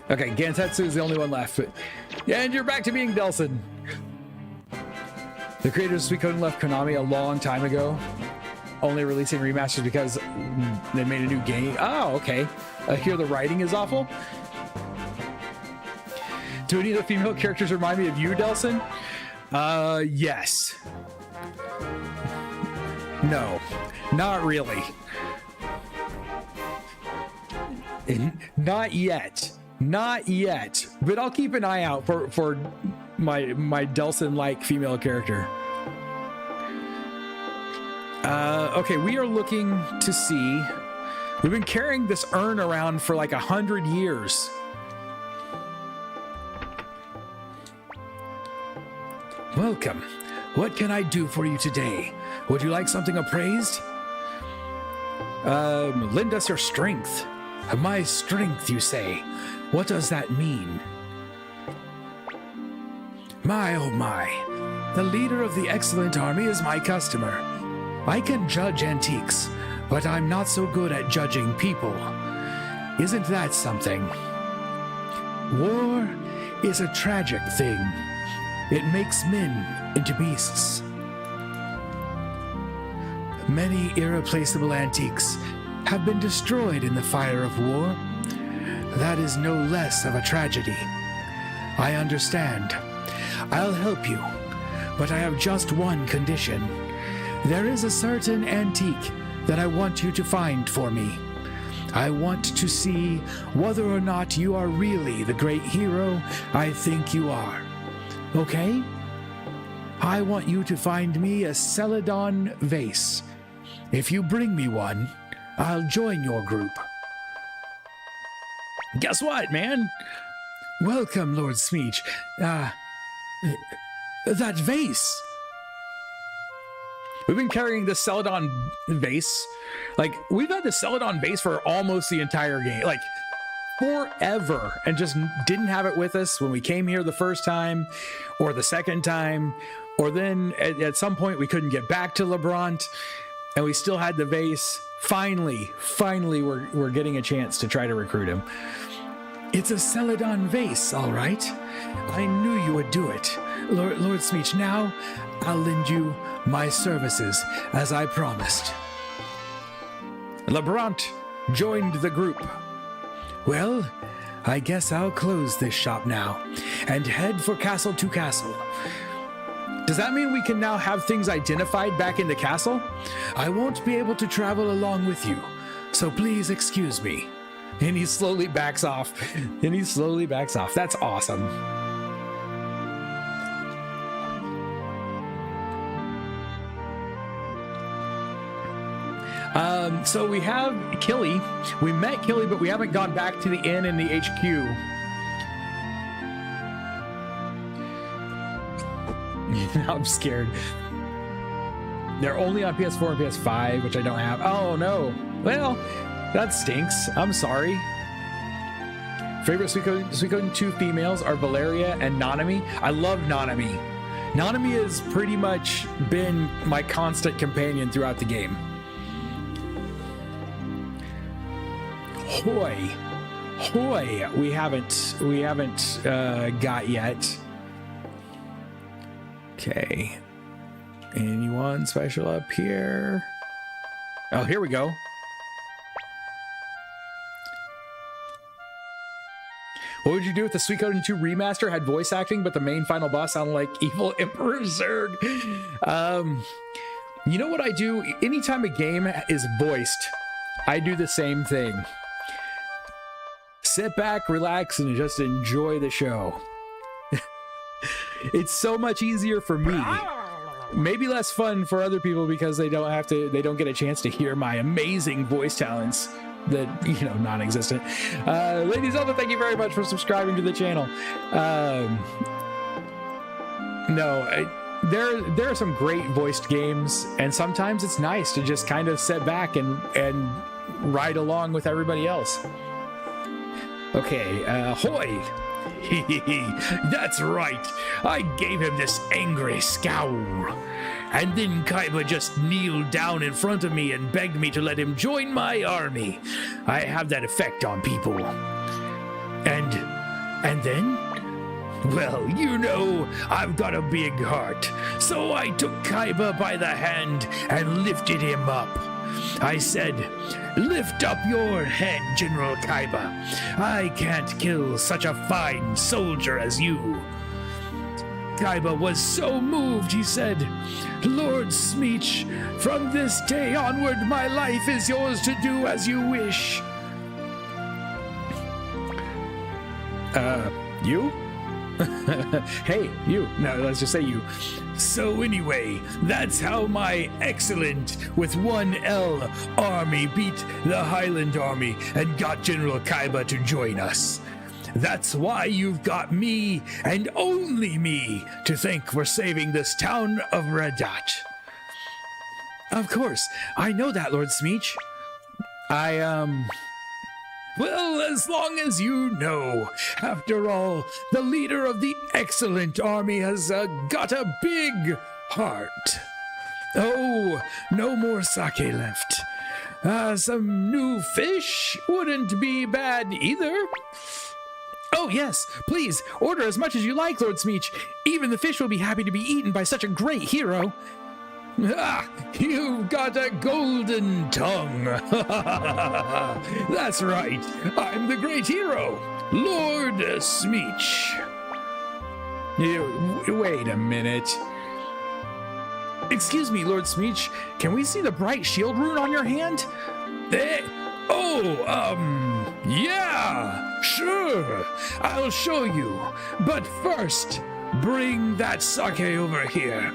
Okay, Gantetsu is the only one left. And you're back to being Delson. The creators of Suikoden left Konami a long time ago, only releasing remasters because they made a new game. Oh, okay. I hear the writing is awful. Do any of the female characters remind me of you, Delson? Yes. No, not really. Not yet. Not yet. But I'll keep an eye out for my Delson-like female character. Okay, we are looking to see. We've been carrying this urn around for like 100 years. Welcome. What can I do for you today? Would you like something appraised? Lend us your strength. My strength, you say? What does that mean? My, oh my. The leader of the excellent army is my customer. I can judge antiques, but I'm not so good at judging people. Isn't that something? War is a tragic thing. It makes men into beasts. Many irreplaceable antiques have been destroyed in the fire of war. That is no less of a tragedy. I understand. I'll help you, but I have just one condition. There is a certain antique that I want you to find for me. I want to see whether or not you are really the great hero I think you are. Okay? I want you to find me a Celadon vase. If you bring me one, I'll join your group. Guess what, man? Welcome, Lord Smeech. That vase. We've been carrying the Celadon vase. Like, we've had the Celadon vase for almost the entire game. Like, forever. And just didn't have it with us when we came here the first time, or the second time, or then at some point we couldn't get back to Lebrant, and we still had the vase. Finally, we're getting a chance to try to recruit him. It's a Celadon vase, all right. I knew you would do it. Lord Smeech, now I'll lend you my services, as I promised. Lebrant joined the group. Well, I guess I'll close this shop now and head for Castle to Castle. Does that mean we can now have things identified back in the castle? I won't be able to travel along with you, so please excuse me. And he slowly backs off. That's awesome. So we have Killy. We met Killy, but we haven't gone back to the inn in the HQ. I'm scared. They're only on PS4 and PS5, which I don't have. Oh no. Well, that stinks. I'm sorry. Favorite Suikoden 2 females are Valeria and Nanami. I love Nanami. Nanami has pretty much been my constant companion throughout the game. Hoy. Hoy. We haven't got yet. Okay. Anyone special up here? Oh, here we go. What would you do if the Suikoden II remaster had voice acting, but the main final boss sounded like evil Emperor Zurg? You know what I do? Anytime a game is voiced, I do the same thing. Sit back, relax, and just enjoy the show. It's so much easier for me. Maybe less fun for other people because they don't get a chance to hear my amazing voice talents that, non-existent. Ladies and gentlemen, thank you very much for subscribing to the channel. There are some great voiced games, and sometimes it's nice to just kind of sit back and ride along with everybody else. Okay, hoy! That's right. I gave him this angry scowl. And then Kaiba just kneeled down in front of me and begged me to let him join my army. I have that effect on people. And then? Well, I've got a big heart. So I took Kaiba by the hand and lifted him up. I said, "Lift up your head, General Kaiba. I can't kill such a fine soldier as you." Kaiba was so moved, he said, "Lord Smeech, from this day onward, my life is yours to do as you wish." You? Hey, you. No, let's just say you. So anyway, that's how my excellent, with one L, army beat the Highland army and got General Kaiba to join us. That's why you've got me, and only me, to thank for saving this town of Radat. Of course, I know that, Lord Smeech. Well, as long as you know. After all, the leader of the excellent army has got a big heart. Oh, no more sake left. Some new fish wouldn't be bad either. Oh, yes, please, order as much as you like, Lord Smeech. Even the fish will be happy to be eaten by such a great hero. Ah, you've got a golden tongue. That's right. I'm the great hero, Lord Smeech. Wait a minute. Excuse me, Lord Smeech. Can we see the bright shield rune on your hand? Yeah, sure. I'll show you. But first, bring that sake over here.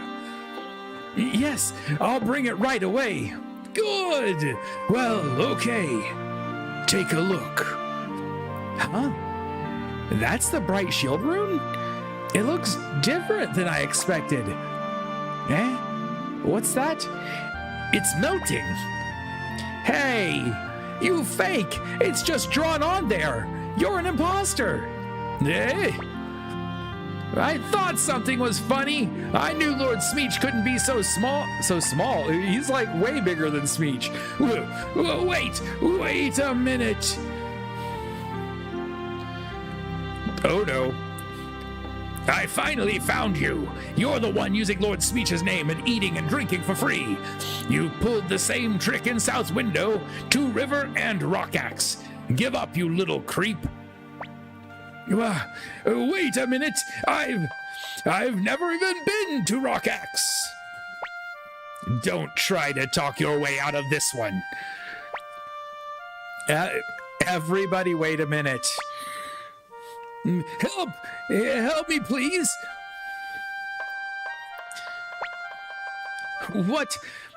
Yes, I'll bring it right away. Good. Well, okay. Take a look. Huh? That's the bright shield rune? It looks different than I expected. Eh? What's that? It's melting. Hey, you fake. It's just drawn on there. You're an imposter. Eh? I thought something was funny. I knew Lord Smeech couldn't be so small. So small? He's like way bigger than Smeech. Wait a minute. Oh no. I finally found you. You're the one using Lord Smeech's name and eating and drinking for free. You pulled the same trick in South Window, Two River, and Rock Axe. Give up, you little creep. Wait a minute. I've never even been to Rock Axe. Don't try to talk your way out of this one. Everybody, wait a minute. Help me, please. What?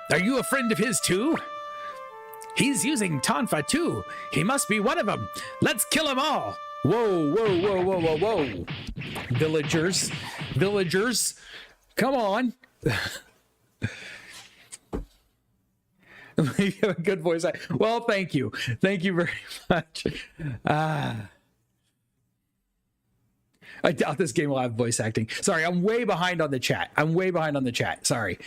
Are you a friend of his too? He's using Tonfa too. He must be one of them. Let's kill them all. Whoa. Villagers, come on. You have a good voice. Well, thank you very much. I doubt this game will have voice acting. Sorry, I'm way behind on the chat. Sorry.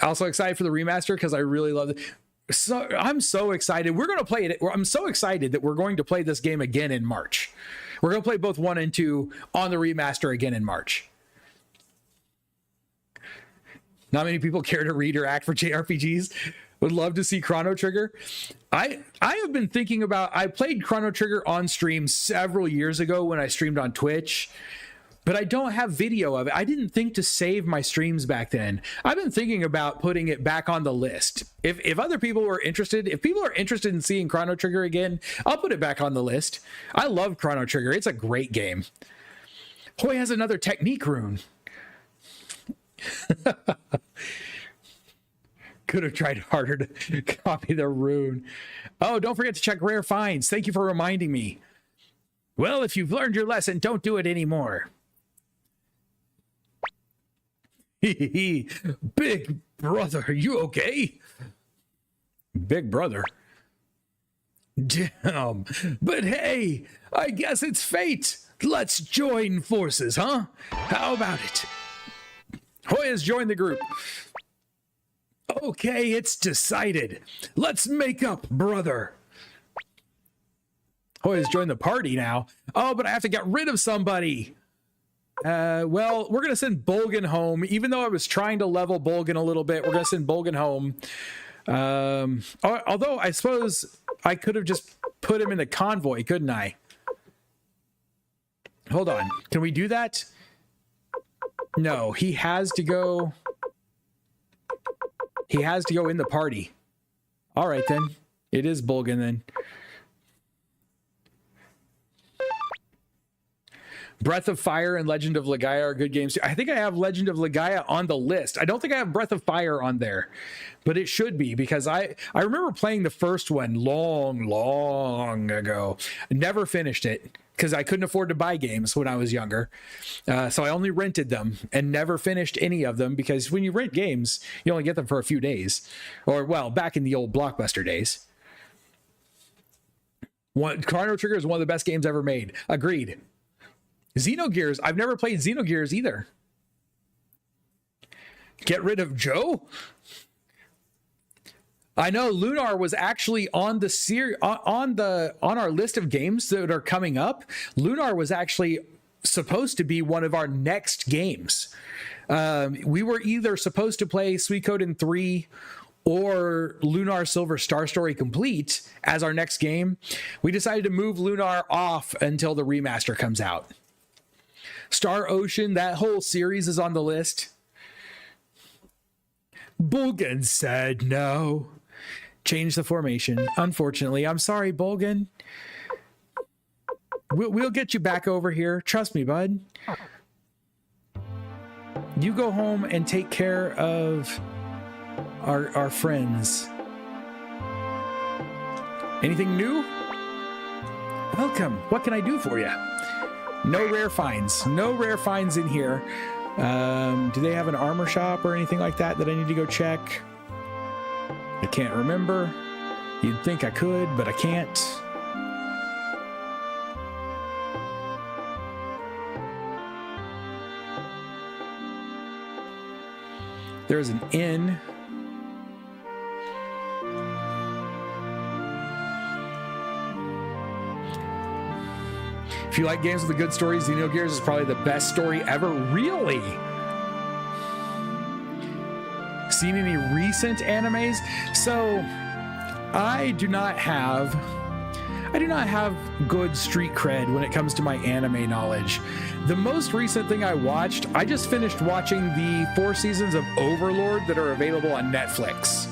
Also excited for the remaster because I really love it. So I'm so excited. We're going to play it. I'm so excited that we're going to play this game again in March. We're going to play both 1 and 2 on the remaster again in March. Not many people care to read or act for JRPGs. Would love to see Chrono Trigger. I have been thinking about, I played Chrono Trigger on stream several years ago when I streamed on Twitch, but I don't have video of it. I didn't think to save my streams back then. I've been thinking about putting it back on the list. If other people were interested, if people are interested in seeing Chrono Trigger again, I'll put it back on the list. I love Chrono Trigger. It's a great game. Hoy has another technique rune. Could have tried harder to copy the rune. Oh, don't forget to check rare finds. Thank you for reminding me. Well, if you've learned your lesson, don't do it anymore. Big brother, are you okay? Big brother? Damn. But hey, I guess it's fate. Let's join forces, huh? How about it? Hoy has joined the group. Okay, it's decided. Let's make up, brother. Hoy has joined the party now. Oh, but I have to get rid of somebody. Well, we're going to send Bolgan home. Even though I was trying to level Bolgan a little bit, we're going to send Bolgan home. Although I suppose I could have just put him in the convoy, couldn't I? Hold on. Can we do that? No, he has to go. He has to go in the party. All right, then. It is Bolgan, then. Breath of Fire and Legend of Legaia are good games too. I think I have Legend of Legaia on the list. I don't think I have Breath of Fire on there, but it should be because I remember playing the first one long ago. Never finished it because I couldn't afford to buy games when I was younger. So I only rented them and never finished any of them because when you rent games, you only get them for a few days. Or, well, back in the old Blockbuster days. Chrono Trigger is one of the best games ever made. Agreed. Xenogears. I've never played Xenogears either. Get rid of Joe? I know Lunar was actually on the on our list of games that are coming up. Lunar was actually supposed to be one of our next games. We were either supposed to play Suikoden 3 or Lunar Silver Star Story Complete as our next game. We decided to move Lunar off until the remaster comes out. Star Ocean, that whole series is on the list. Bolgan said no. Change the formation. Unfortunately, I'm sorry, Bolgan. We'll get you back over here. Trust me, bud. You go home and take care of our friends. Anything new? Welcome. What can I do for you? No rare finds. No rare finds in here. Do they have an armor shop or anything like that I need to go check? I can't remember. You'd think I could, but I can't. There's an inn. If you like games with a good story, Xenogears is probably the best story ever. Really? Seen any recent animes? So I do not have good street cred when it comes to my anime knowledge. The most recent thing I watched, I just finished watching the 4 seasons of Overlord that are available on Netflix.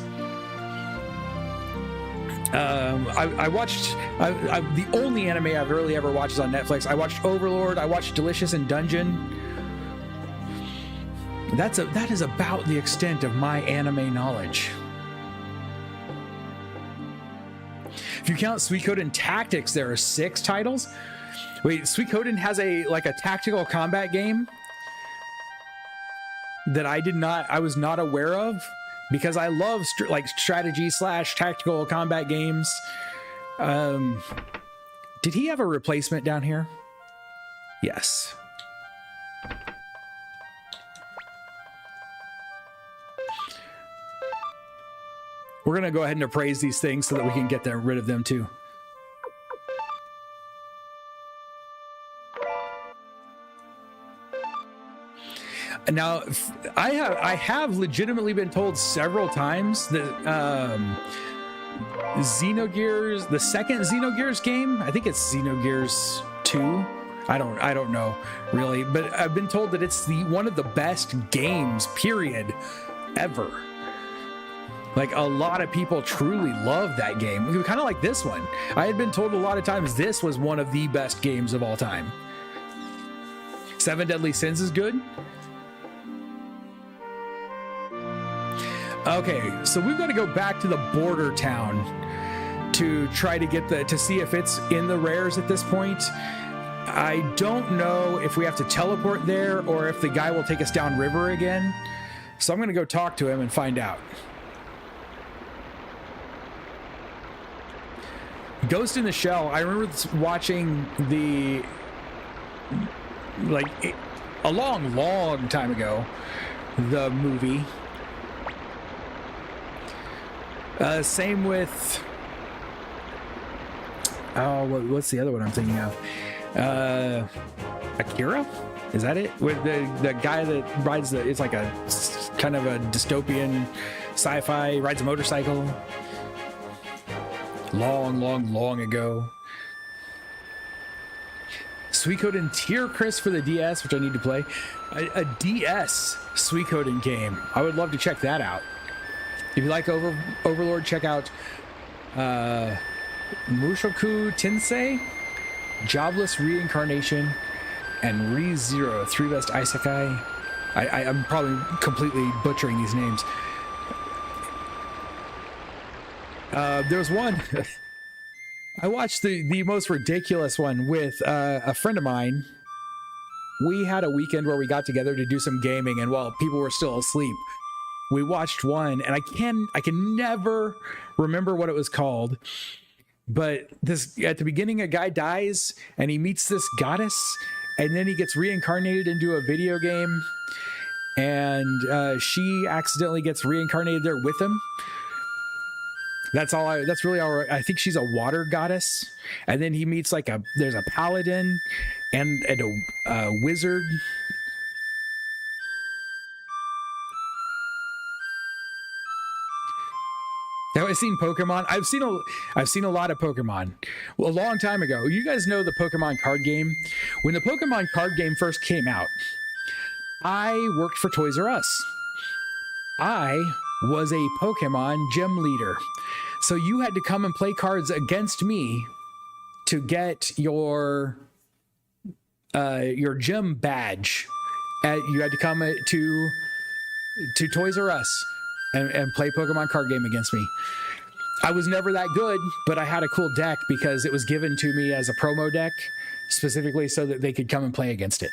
I watched the only anime I've really ever watched is on Netflix. I watched Overlord. I watched Delicious in Dungeon. That is about the extent of my anime knowledge. If you count Suikoden Tactics, there are 6 titles. Wait, Suikoden has a tactical combat game that I was not aware of. Because I love strategy / tactical combat games. Did he have a replacement down here? Yes. We're going to go ahead and appraise these things so that we can get rid of them too. Now, I have legitimately been told several times that Xenogears, the second Xenogears game, I think it's Xenogears 2. I don't know really, but I've been told that it's one of the best games, period, ever. Like, a lot of people truly love that game. Kind of like this one. I had been told a lot of times this was one of the best games of all time. Seven Deadly Sins is good. Okay, so we've got to go back to the border town to try to get to see if it's in the rares at this point. I don't know if we have to teleport there or if the guy will take us down river again. So I'm going to go talk to him and find out. Ghost in the Shell. I remember watching a long time ago, the movie. Same with, what's the other one I'm thinking of? Akira? Is that it? With the guy that rides it's like a kind of a dystopian sci-fi, rides a motorcycle. Long ago. Suikoden II, Chris, for the DS, which I need to play. A DS Suikoden game. I would love to check that out. If you like Overlord, check out Mushoku Tensei, Jobless Reincarnation, and ReZero, 3 Best Isekai. I'm probably completely butchering these names. There's one. I watched the most ridiculous one with a friend of mine. We had a weekend where we got together to do some gaming, and while people were still asleep, we watched one, and I can never remember what it was called. But at the beginning, a guy dies, and he meets this goddess, and then he gets reincarnated into a video game, and she accidentally gets reincarnated there with him. That's really all right. I think she's a water goddess, and then he meets there's a paladin and a wizard. Have I seen Pokemon? I've seen a lot of Pokemon. Well, a long time ago. You guys know the Pokemon card game? When the Pokemon card game first came out, I worked for Toys R Us. I was a Pokemon gym leader. So you had to come and play cards against me to get your gym badge. You had to come to Toys R Us and play Pokemon card game against me. I was never that good, but I had a cool deck because it was given to me as a promo deck, specifically so that they could come and play against it.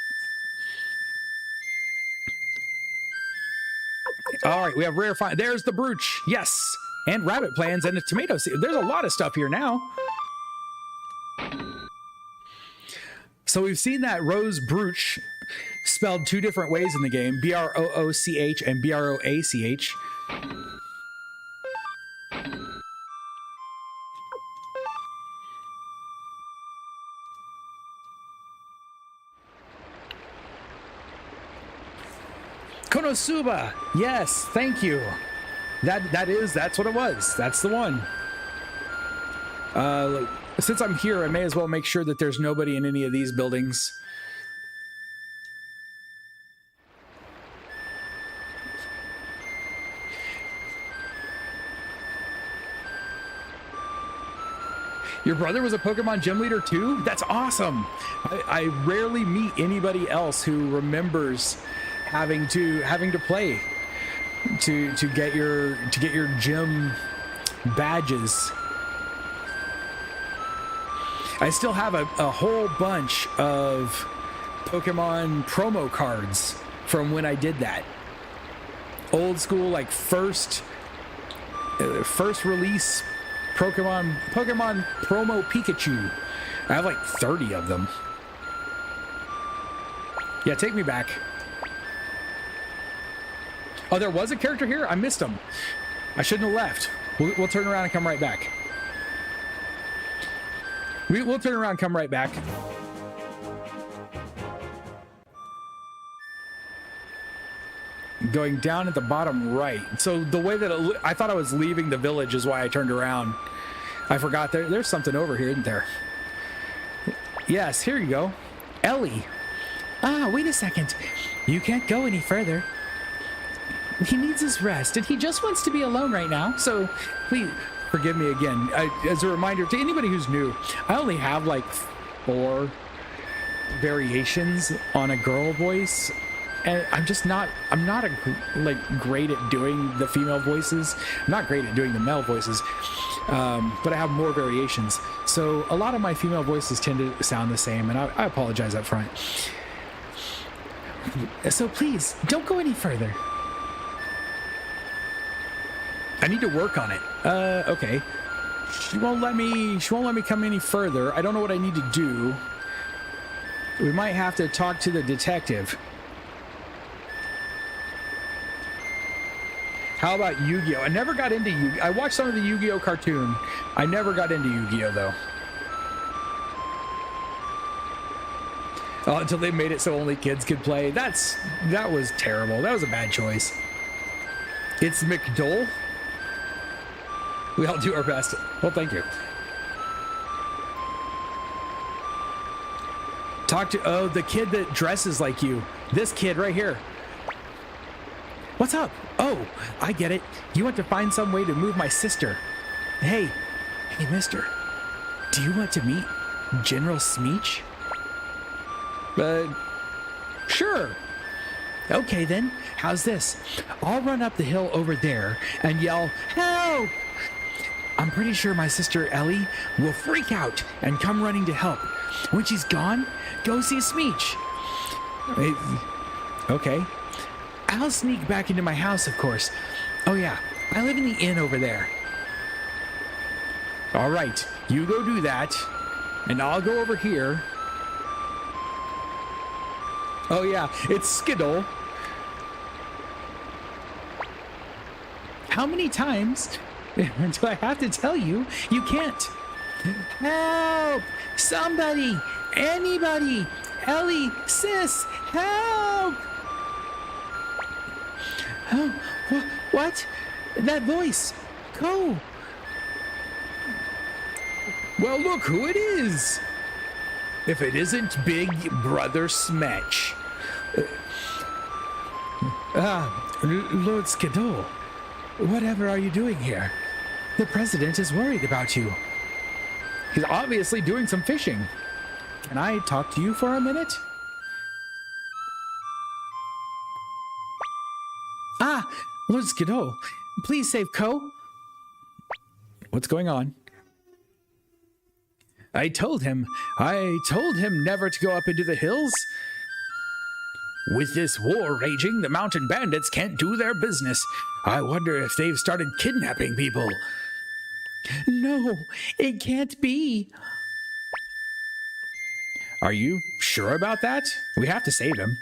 All right, we have rare find. There's the brooch. Yes. And rabbit plants and a tomato seed. There's a lot of stuff here now. So we've seen that rose brooch spelled two different ways in the game, B-R-O-O-C-H and B-R-O-A-C-H. Konosuba. Yes, thank you. That's what it was. That's the one. Since I'm here, I may as well make sure that there's nobody in any of these buildings. Your brother was a Pokemon gym leader too? That's awesome. I rarely meet anybody else who remembers having to play to get your gym badges. I still have a whole bunch of Pokemon promo cards from when I did that. Old school, like first release Pokemon promo Pikachu. I have like 30 of them. Yeah, take me back. Oh, there was a character here? I missed him. I shouldn't have left. We'll turn around and come right back. We'll turn around and come right back. Going down at the bottom right. So the way that I thought I was leaving the village is why I turned around. I forgot there's something over here, isn't there? Yes, here you go. Ellie. Ah, wait a second. You can't go any further. He needs his rest, and he just wants to be alone right now. So please forgive me again. As a reminder to anybody who's new, I only have like 4 variations on a girl voice. And I'm not great at doing the female voices. I'm not great at doing the male voices, but I have more variations. So a lot of my female voices tend to sound the same, and I apologize up front. So please, don't go any further. I need to work on it. Okay. She won't let me come any further. I don't know what I need to do. We might have to talk to the detective. How about Yu-Gi-Oh? I never got into Yu-Gi-Oh. I watched some of the Yu-Gi-Oh cartoon. I never got into Yu-Gi-Oh though. Oh, until they made it so only kids could play. That was terrible. That was a bad choice. It's McDole. We all do our best. Well, thank you. Talk to the kid that dresses like you. This kid right here. What's up? Oh, I get it. You want to find some way to move my sister. Hey, mister. Do you want to meet General Smeech? Sure. Okay then, how's this? I'll run up the hill over there and yell, help! I'm pretty sure my sister Ellie will freak out and come running to help. When she's gone, go see Smeech. Okay. I'll sneak back into my house, of course. Oh yeah, I live in the inn over there. All right, you go do that, and I'll go over here. Oh yeah, it's Skittle. How many times do I have to tell you you can't? Help! Somebody! Anybody! Ellie! Sis! Help! Oh, what? That voice! Go! Well, look who it is! If it isn't Big Brother Smetch. Lord Skidoo, whatever are you doing here? The president is worried about you. He's obviously doing some fishing. Can I talk to you for a minute? Ah, Lord Skidoo, please save Ko. What's going on? I told him never to go up into the hills. With this war raging, the mountain bandits can't do their business. I wonder if they've started kidnapping people. No, it can't be. Are you sure about that? We have to save him.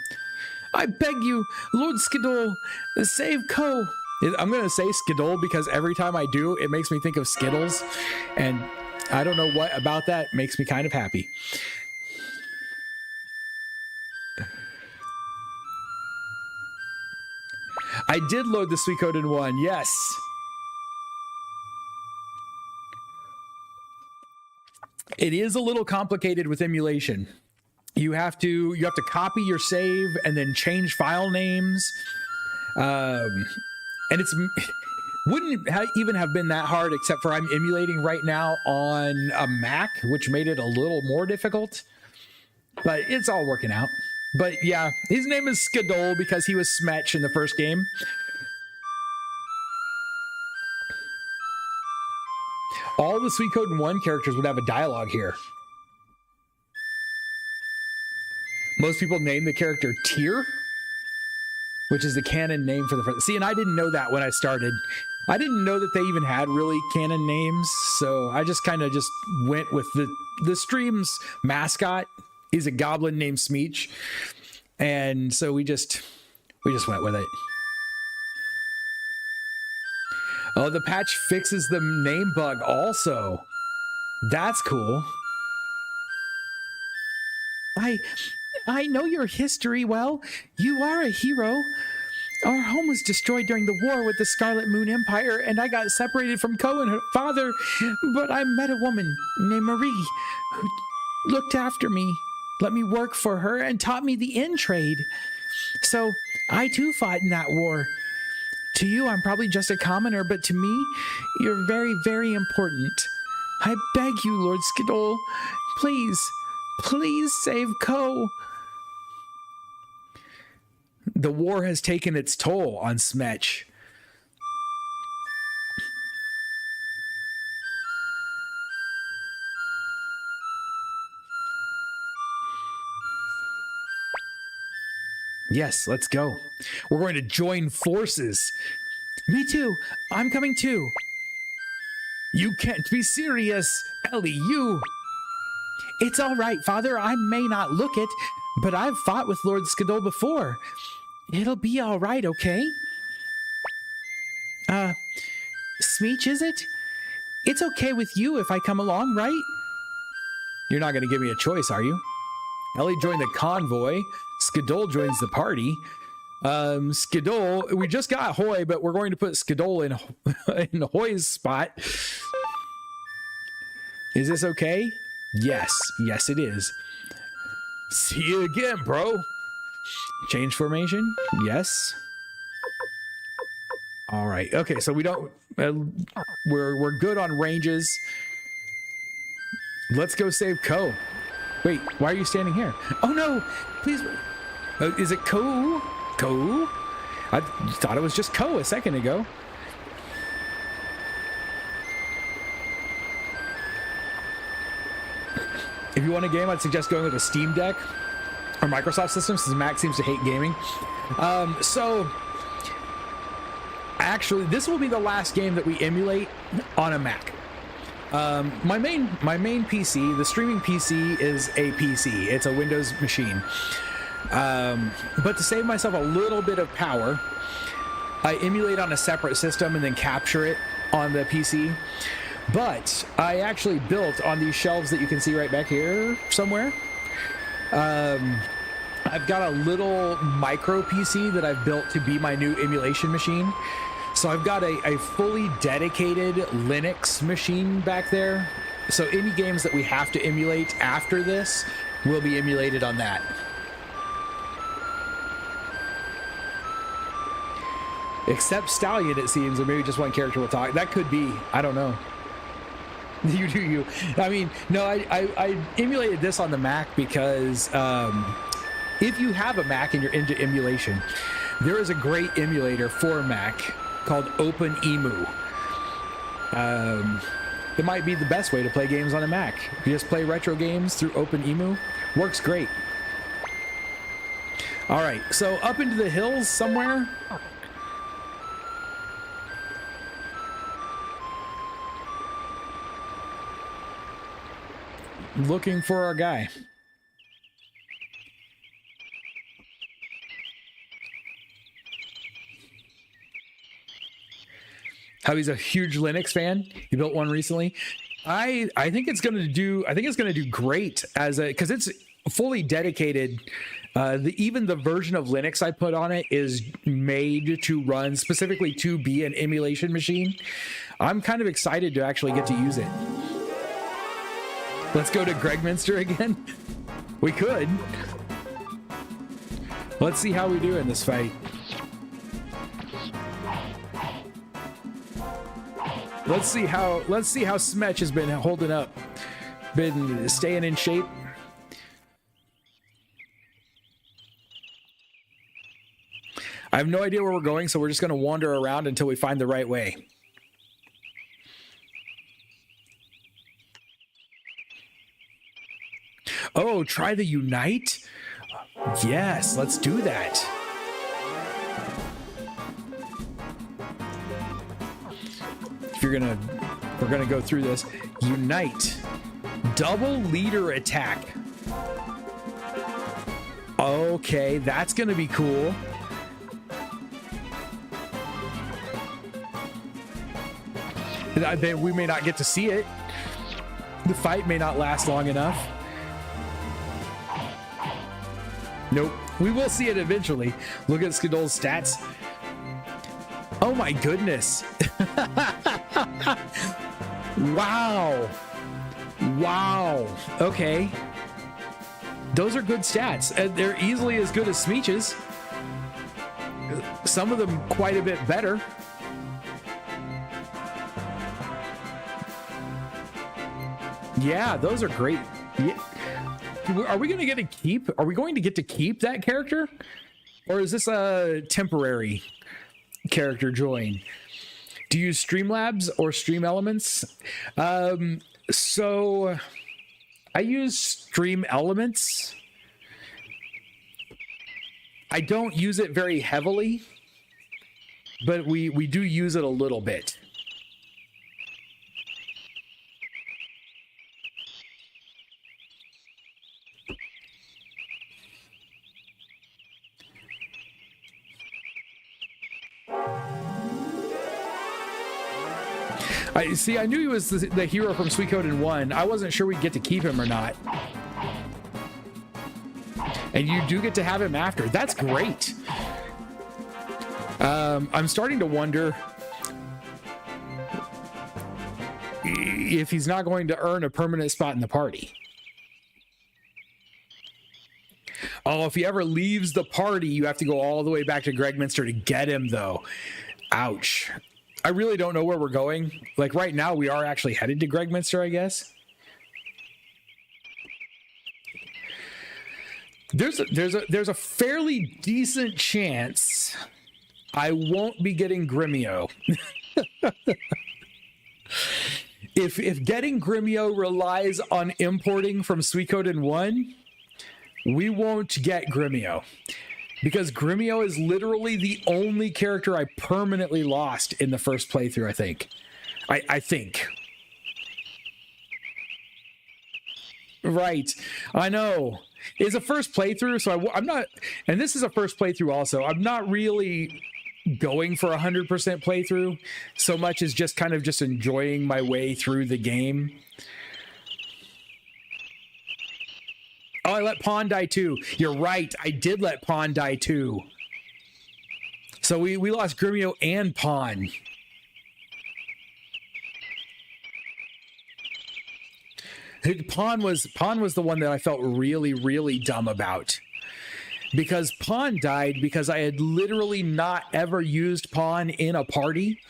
I beg you, Lord Skidoo, save Ko. I'm going to say Skidoo because every time I do, it makes me think of Skittles. And I don't know what about that makes me kind of happy. I did load the Suikoden 1, yes. It is a little complicated with emulation. You have to copy your save and then change file names. And it's wouldn't even have been that hard, except for I'm emulating right now on a Mac, which made it a little more difficult. But it's all working out. But yeah, his name is Skidoo because he was Smetch in the first game. All the Suikoden 1 characters would have a dialogue here. Most people name the character Tyr, which is the canon name for the first. See, and I didn't know that when I started. I didn't know that they even had really canon names, so I just kind of just went with the stream's mascot. He's a goblin named Smeech, and so we just went with it. Oh, the patch fixes the name bug also. That's cool. I know your history well. You are a hero. Our home was destroyed during the war with the Scarlet Moon Empire, and I got separated from Ko and her father, but I met a woman named Marie who looked after me, let me work for her, and taught me the inn trade. So I too fought in that war. To you, I'm probably just a commoner, but to me, you're very, very important. I beg you, Lord Skidole, please save Ko. The war has taken its toll on Smetch. Yes, let's go. We're going to join forces. Me too. I'm coming too. You can't be serious, Ellie, you. It's all right, Father. I may not look it, but I've fought with Lord Skidole before. It'll be all right, okay? Smeech, is it? It's okay with you if I come along, right? You're not going to give me a choice, are you? Ellie joined the convoy. Skidole joins the party. Skidole, we just got Hoy, but we're going to put Skidole in Hoy's spot. Is this okay? Yes, it is. See you again, bro. Change formation? Yes. All right. Okay, so we don't. We're good on ranges. Let's go save Ko. Wait, why are you standing here? Oh no! Please. Is it Ko? Ko? I thought it was just Ko a second ago. If you want a game, I'd suggest going with a Steam Deck or Microsoft system, since Mac seems to hate gaming. So actually, this will be the last game that we emulate on a Mac. My main PC, the streaming PC, is a PC. It's a Windows machine. But to save myself a little bit of power, I emulate on a separate system and then capture it on the PC. But I actually built on these shelves that you can see right back here somewhere. I've got a little micro PC that I've built to be my new emulation machine. So I've got a fully dedicated Linux machine back there. So any games that we have to emulate after this will be emulated on that. Except Stallion, it seems, or maybe just one character will talk. That could be. I don't know. You do you. I mean, no, I emulated this on the Mac because if you have a Mac and you're into emulation, there is a great emulator for Mac called OpenEmu. It might be the best way to play games on a Mac. You just play retro games through OpenEmu. Works great. All right, so up into the hills somewhere. Looking for our guy. How he's a huge Linux fan. He built one recently. I think it's gonna do. I think it's gonna do great as a, because it's fully dedicated. Even the version of Linux I put on it is made to run specifically to be an emulation machine. I'm kind of excited to actually get to use it. Let's go to Gregminster again. We could. Let's see how we do in this fight. Let's see how Smetch has been holding up. Been staying in shape. I have no idea where we're going, so we're just going to wander around until we find the right way. Oh, try the Unite? Yes, let's do that. We're gonna go through this. Unite. Double leader attack. Okay, that's gonna be cool. We may not get to see it. The fight may not last long enough. Nope. We will see it eventually. Look at Skadol's stats. Oh my goodness. Wow. Wow. Okay. Those are good stats. And they're easily as good as Smeech's. Some of them quite a bit better. Yeah, those are great. Yeah. Are we going to get to keep? Are we going to get to keep that character? Or is this a temporary character join? Do you use Streamlabs or Stream Elements? So I use Stream Elements. I don't use it very heavily, but we do use it a little bit. I knew he was the hero from Suikoden 1. I wasn't sure we'd get to keep him or not. And you do get to have him after. That's great. I'm starting to wonder if he's not going to earn a permanent spot in the party. Oh, if he ever leaves the party, you have to go all the way back to Gregminster to get him, though. Ouch. I really don't know where we're going. Like right now, we are actually headed to Gregminster, I guess. There's a fairly decent chance I won't be getting Gremio. If getting Gremio relies on importing from Suikoden 1, we won't get Gremio. Because Gremio is literally the only character I permanently lost in the first playthrough, I think. I think. Right. I know. It's a first playthrough, so I'm not... And this is a first playthrough also. I'm not really going for 100% playthrough so much as just kind of just enjoying my way through the game. Oh, I let Pawn die too. You're right. I did let Pawn die too. So we lost Gremio and Pawn. Pawn was the one that I felt really, really dumb about. Because Pawn died because I had literally not ever used Pawn in a party.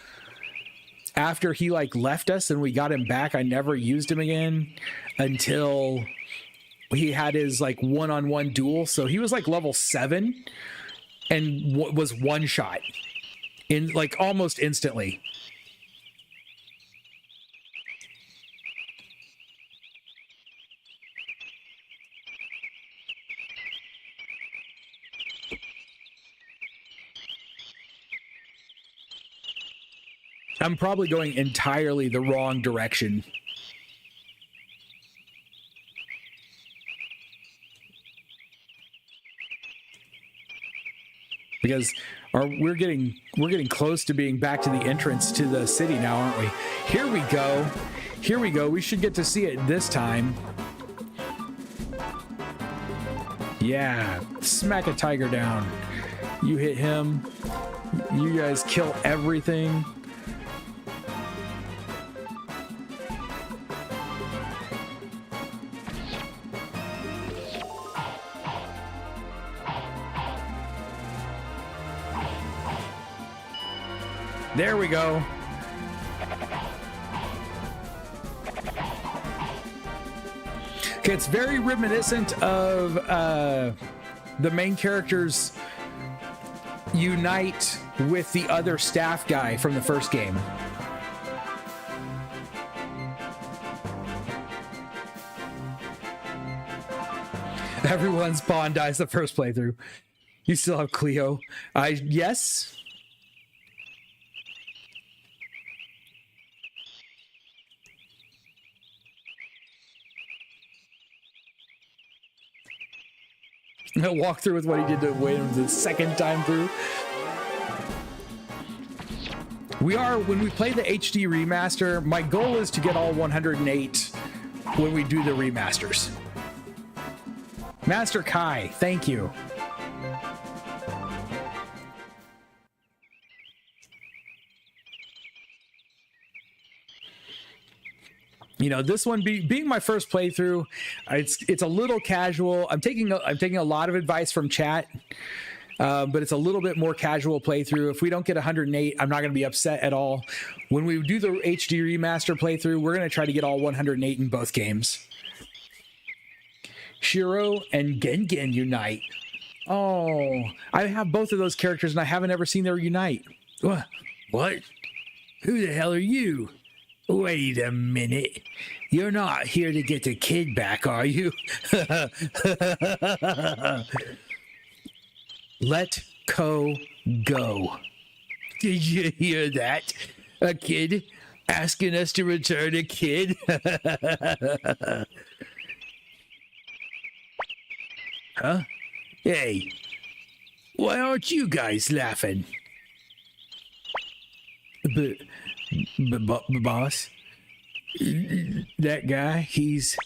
After he like left us and we got him back, I never used him again until he had his like one-on-one duel. So he was like level 7 and was one shot in like almost instantly. I'm probably going entirely the wrong direction. Because we're getting close to being back to the entrance to the city now, aren't we? Here we go. Here we go. We should get to see it this time. Yeah. Smack a tiger down. You hit him. You guys kill everything. There we go. Okay, it's very reminiscent of the main characters unite with the other staff guy from the first game. Everyone's Pawn dies the first playthrough. You still have Cleo. Yes. He'll walk through with what he did to win the second time through. when we play the HD remaster, my goal is to get all 108 when we do the remasters. Master Kai, thank you. You know, this one being my first playthrough, it's a little casual. I'm taking a lot of advice from chat, but it's a little bit more casual playthrough. If we don't get 108, I'm not going to be upset at all. When we do the HD remaster playthrough, we're going to try to get all 108 in both games. Shiro and Gengen unite. Oh, I have both of those characters, and I haven't ever seen them unite. What? Who the hell are you? Wait a minute. You're not here to get the kid back, are you? Let Ko go. Did you hear that? A kid asking us to return a kid? Huh? Hey, why aren't you guys laughing? Boss, that guy, he's...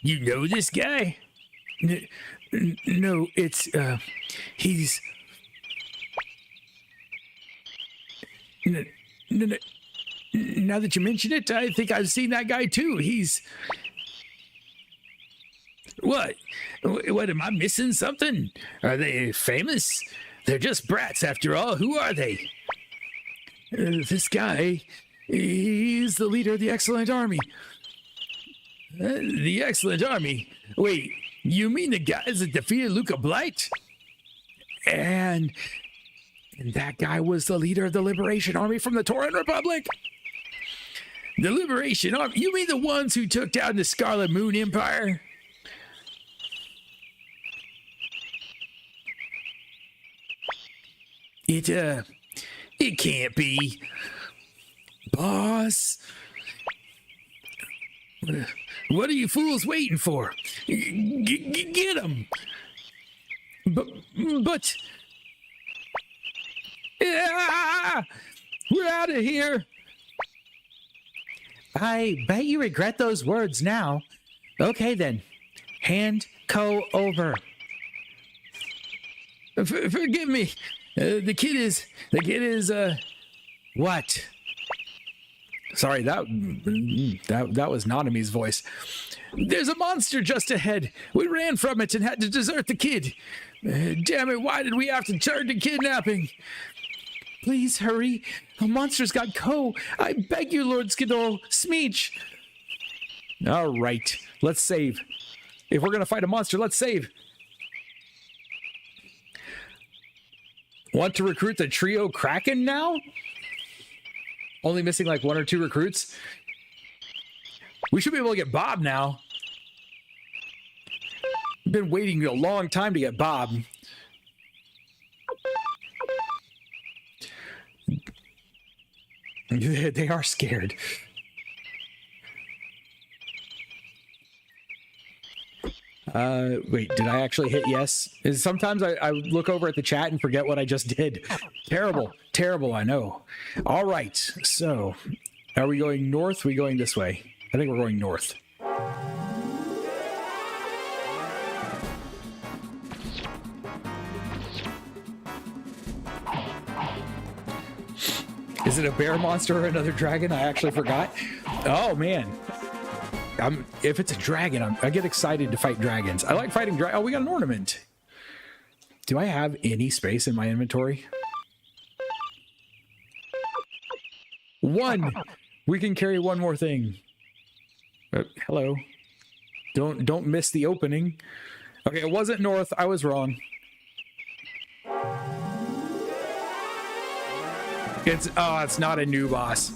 You know this guy? No, it's, he's... Now that you mention it, I think I've seen that guy too. He's... What? What, am I missing something? Are they famous? They're just brats after all. Who are they? This guy, he's the leader of the Excellent Army. The Excellent Army? Wait, you mean the guys that defeated Luca Blight? And that guy was the leader of the Liberation Army from the Tauren Republic? The Liberation Army? You mean the ones who took down the Scarlet Moon Empire? It can't be. Boss? What are you fools waiting for? Get him! But... Yeah! We're out of here! I bet you regret those words now. Okay then. Hand Ko over. Forgive me. The kid is, what? Sorry, that was Nanami's voice. There's a monster just ahead. We ran from it and had to desert the kid. Damn it, why did we have to turn to kidnapping? Please hurry. A monster's got Ko. I beg you, Lord Skidol. Smeech. All right, let's save. If we're going to fight a monster, let's save. Want to recruit the trio Kraken now? Only missing like 1 or 2 recruits. We should be able to get Bob now. Been waiting a long time to get Bob. They are scared. Wait, did I actually hit yes? Sometimes I look over at the chat and forget what I just did. Terrible, I know. All right, so are we going north? Are we going this way? I think we're going north. Is it a bear monster or another dragon? I actually forgot. Oh, man. If it's a dragon, I get excited to fight dragons. I like fighting dragons. Oh, we got an ornament. Do I have any space in my inventory? 1. We can carry 1 more thing. Hello. Don't miss the opening. Okay, it wasn't north. I was wrong. It's not a new boss.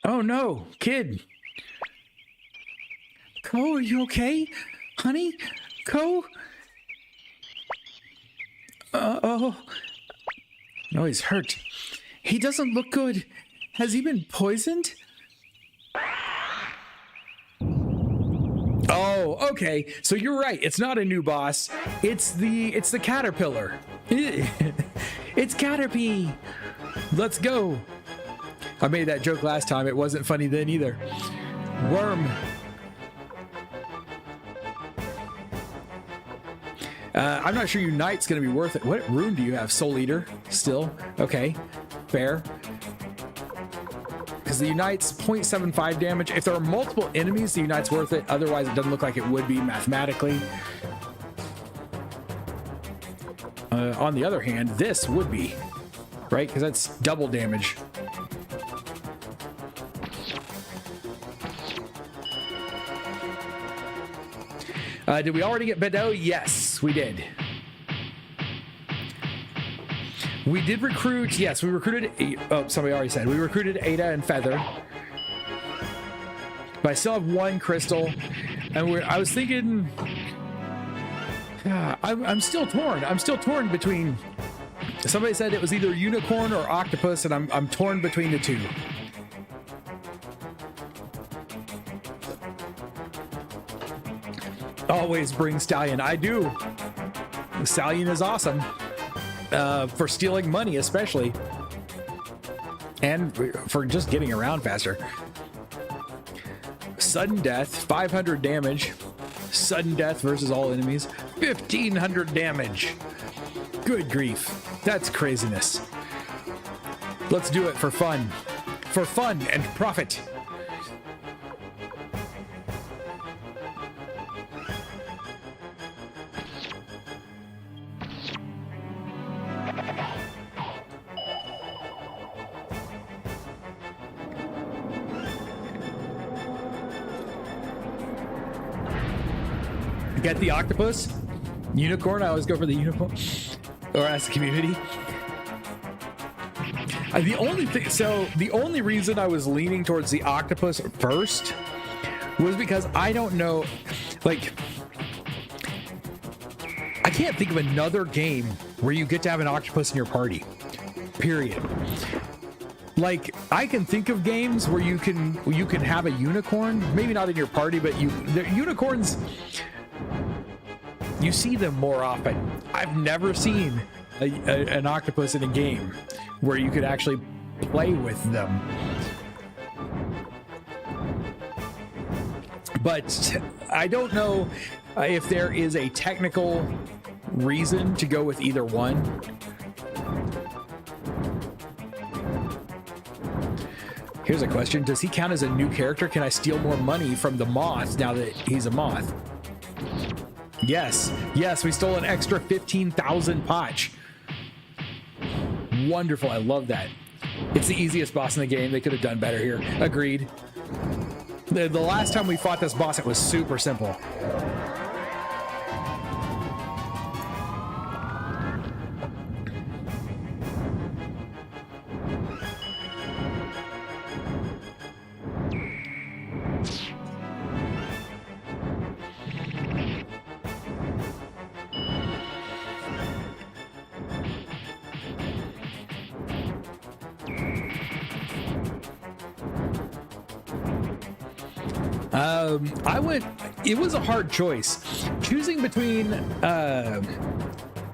Oh no, kid. Ko, are you okay? Honey? Ko? Oh. No, he's hurt. He doesn't look good. Has he been poisoned? Oh, okay. So you're right. It's not a new boss. It's the caterpillar. It's Caterpie. Let's go. I made that joke last time. It wasn't funny then either. Worm. I'm not sure Unite's going to be worth it. What rune do you have? Soul Eater still? Okay, fair. Because the Unite's 0.75 damage. If there are multiple enemies, the Unite's worth it. Otherwise, it doesn't look like it would be mathematically. On the other hand, this would be, right? Because that's double damage. Did we already get Bedeau? Yes, we did. We did recruit. Yes, we recruited. Oh, somebody already said we recruited Ada and Feather. But I still have one crystal, and I was thinking. I'm still torn. I'm still torn between. Somebody said it was either unicorn or octopus, and I'm torn between the two. Always bring Stallion. I do. Stallion is awesome. For stealing money, especially. And for just getting around faster. Sudden death, 500 damage. Sudden death versus all enemies, 1,500 damage. Good grief. That's craziness. Let's do it for fun. For fun and profit. Get the octopus, unicorn. I always go for the unicorn, or ask the community. The only reason I was leaning towards the octopus first was because I don't know, like, I can't think of another game where you get to have an octopus in your party. Period. Like, I can think of games where you can have a unicorn, maybe not in your party, but unicorns. You see them more often. I've never seen an octopus in a game where you could actually play with them. But I don't know if there is a technical reason to go with either one. Here's a question. Does he count as a new character? Can I steal more money from the moth now that he's a moth? Yes, we stole an extra 15,000 potch. Wonderful, I love that. It's the easiest boss in the game. They could have done better here. Agreed. The last time we fought this boss, it was super simple. It was a hard choice. Choosing between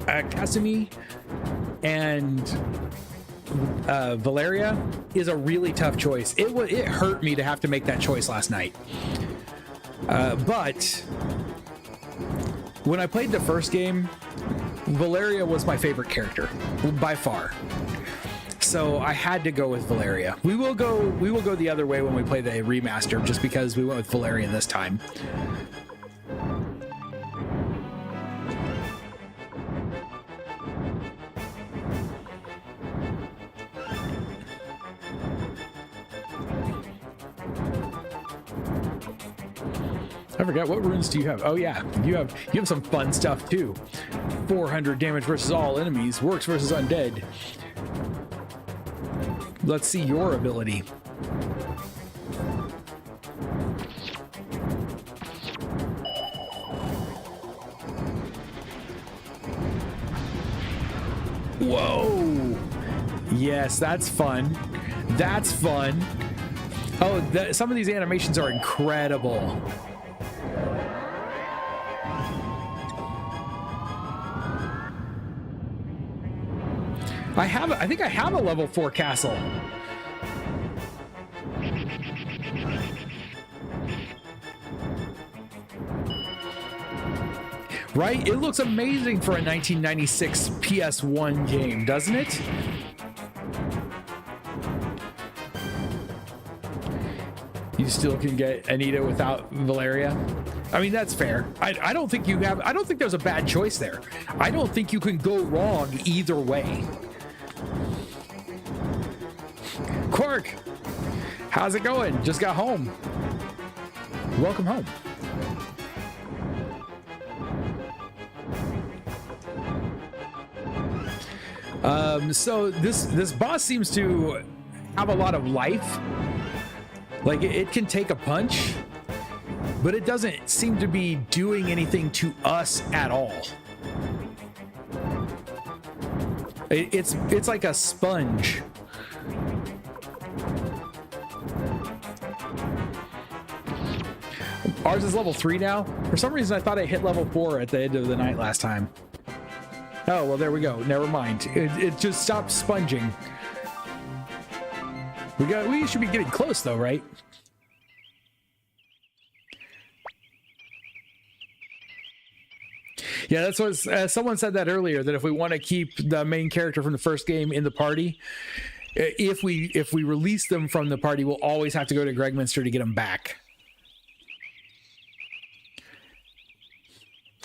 Kasumi and Valeria is a really tough choice. It hurt me to have to make that choice last night. But when I played the first game, Valeria was my favorite character by far. So I had to go with Valeria. We will go the other way when we play the remaster, just because we went with Valeria this time. I forgot, what runes do you have? Oh yeah, you have some fun stuff too. 400 damage versus all enemies, works versus undead. Let's see your ability. Whoa! Yes, that's fun. That's fun. Oh, some of these animations are incredible. I think I have a level 4 castle. Right? It looks amazing for a 1996 PS1 game, doesn't it? You still can get Anita without Valeria. I mean, that's fair. I don't think there's a bad choice there. I don't think you can go wrong either way. Quark, how's it going? Just got home. Welcome home. So this boss seems to have a lot of life. Like it can take a punch, but it doesn't seem to be doing anything to us at all. It's like a sponge. Ours is level 3 now. For some reason, I thought I hit level 4 at the end of the night last time. Oh, well, there we go. Never mind. It just stopped sponging. We should be getting close, though, right? Yeah, that's what someone said that earlier, that if we want to keep the main character from the first game in the party, if we release them from the party, we'll always have to go to Gregminster to get them back.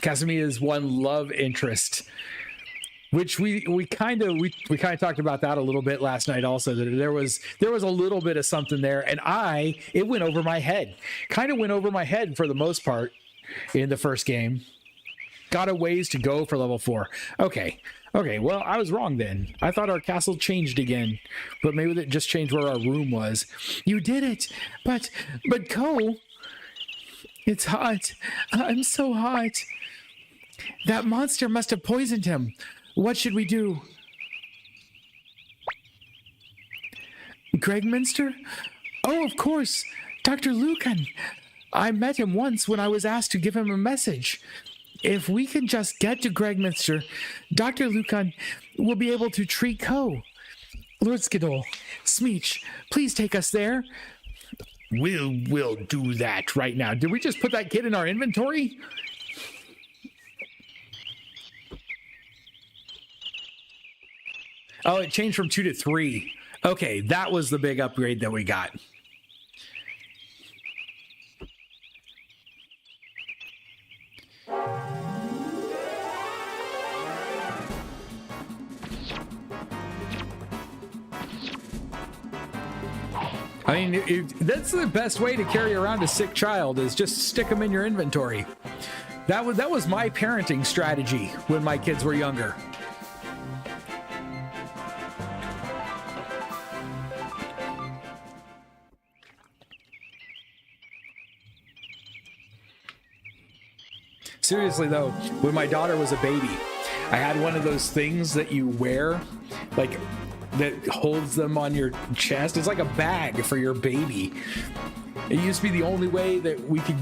Casimia's one love interest, which we kind of talked about that a little bit last night also, that there was a little bit of something there, and it went over my head. Kind of went over my head for the most part in the first game. Got a ways to go for level 4. Okay, well, I was wrong then. I thought our castle changed again, but maybe that just changed where our room was. You did it, but Ko, it's hot. I'm so hot. That monster must have poisoned him. What should we do? Gregminster? Oh, of course. Dr. Lucan. I met him once when I was asked to give him a message. If we can just get to Gregminster, Dr. Lucan will be able to treat Ko. Lord Skidol, Smeech, please take us there. We'll do that right now. Did we just put that kid in our inventory? Oh, it changed from 2 to 3. Okay, that was the big upgrade that we got. I mean, that's the best way to carry around a sick child, is just stick them in your inventory. That was my parenting strategy when my kids were younger. Seriously though, when my daughter was a baby, I had one of those things that you wear, like, that holds them on your chest. It's like a bag for your baby. It used to be the only way that we could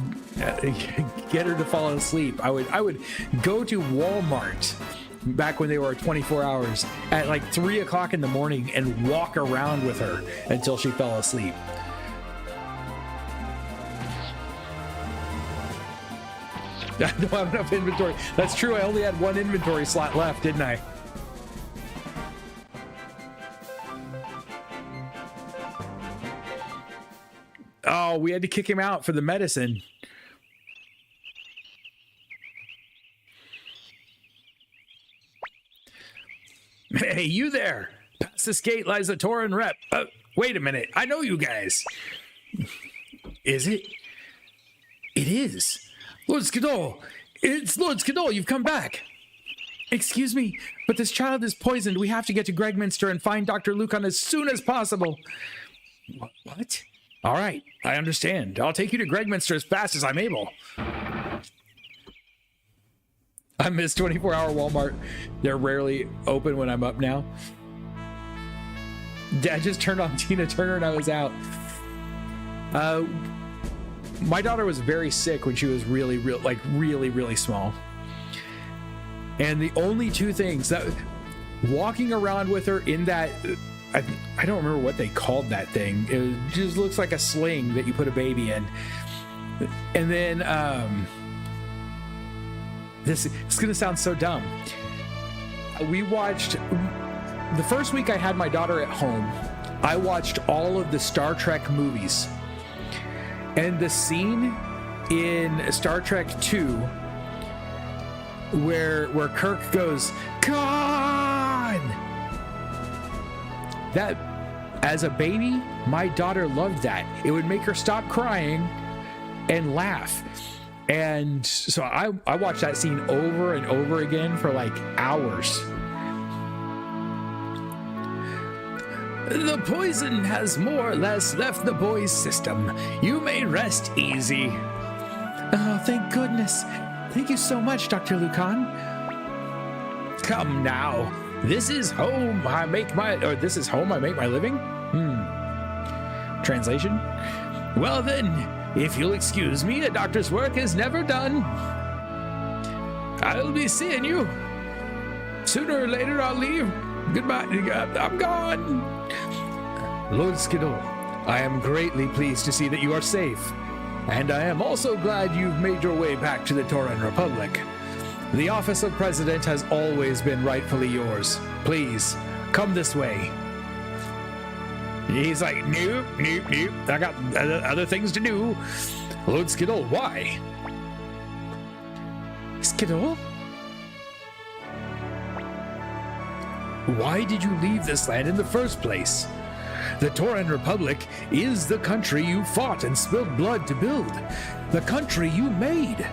get her to fall asleep. I would go to Walmart back when they were 24 hours at like 3 o'clock in the morning and walk around with her until she fell asleep. I don't have enough inventory. That's true. I only had one inventory slot left, didn't I? Oh, we had to kick him out for the medicine. Hey, you there. Past this gate lies the Tauran rep. Wait a minute. I know you guys. Is it? It is. Lord Skidol. It's Lord Skidol. You've come back. Excuse me, but this child is poisoned. We have to get to Gregminster and find Dr. Lucan as soon as possible. What? All right, I understand. I'll take you to Gregminster as fast as I'm able. I miss 24-hour Walmart. They're rarely open when I'm up now. Dad just turned on Tina Turner and I was out. My daughter was very sick when she was really small. And the only two things that walking around with her in that, I don't remember what they called that thing. It just looks like a sling that you put a baby in. And then, this is going to sound so dumb. We watched, the first week I had my daughter at home, I watched all of the Star Trek movies. And the scene in Star Trek II where Kirk goes, Khan! That, as a baby, my daughter loved that. It would make her stop crying and laugh. And so I watched that scene over and over again for like hours. The poison has more or less left the boy's system. You may rest easy. Oh, thank goodness. Thank you so much, Dr. Lucan. Come now. This is home I make my living? Translation? Well then, if you'll excuse me, a doctor's work is never done. I'll be seeing you. Sooner or later I'll leave. Goodbye. I'm gone. Lord Skidoo, I am greatly pleased to see that you are safe. And I am also glad you've made your way back to the Tauren Republic. The office of president has always been rightfully yours. Please, come this way. He's like, nope. I got other things to do. Lord Skidoo, why? Skidoo? Why did you leave this land in the first place? The Tauren Republic is the country you fought and spilled blood to build. The country you made.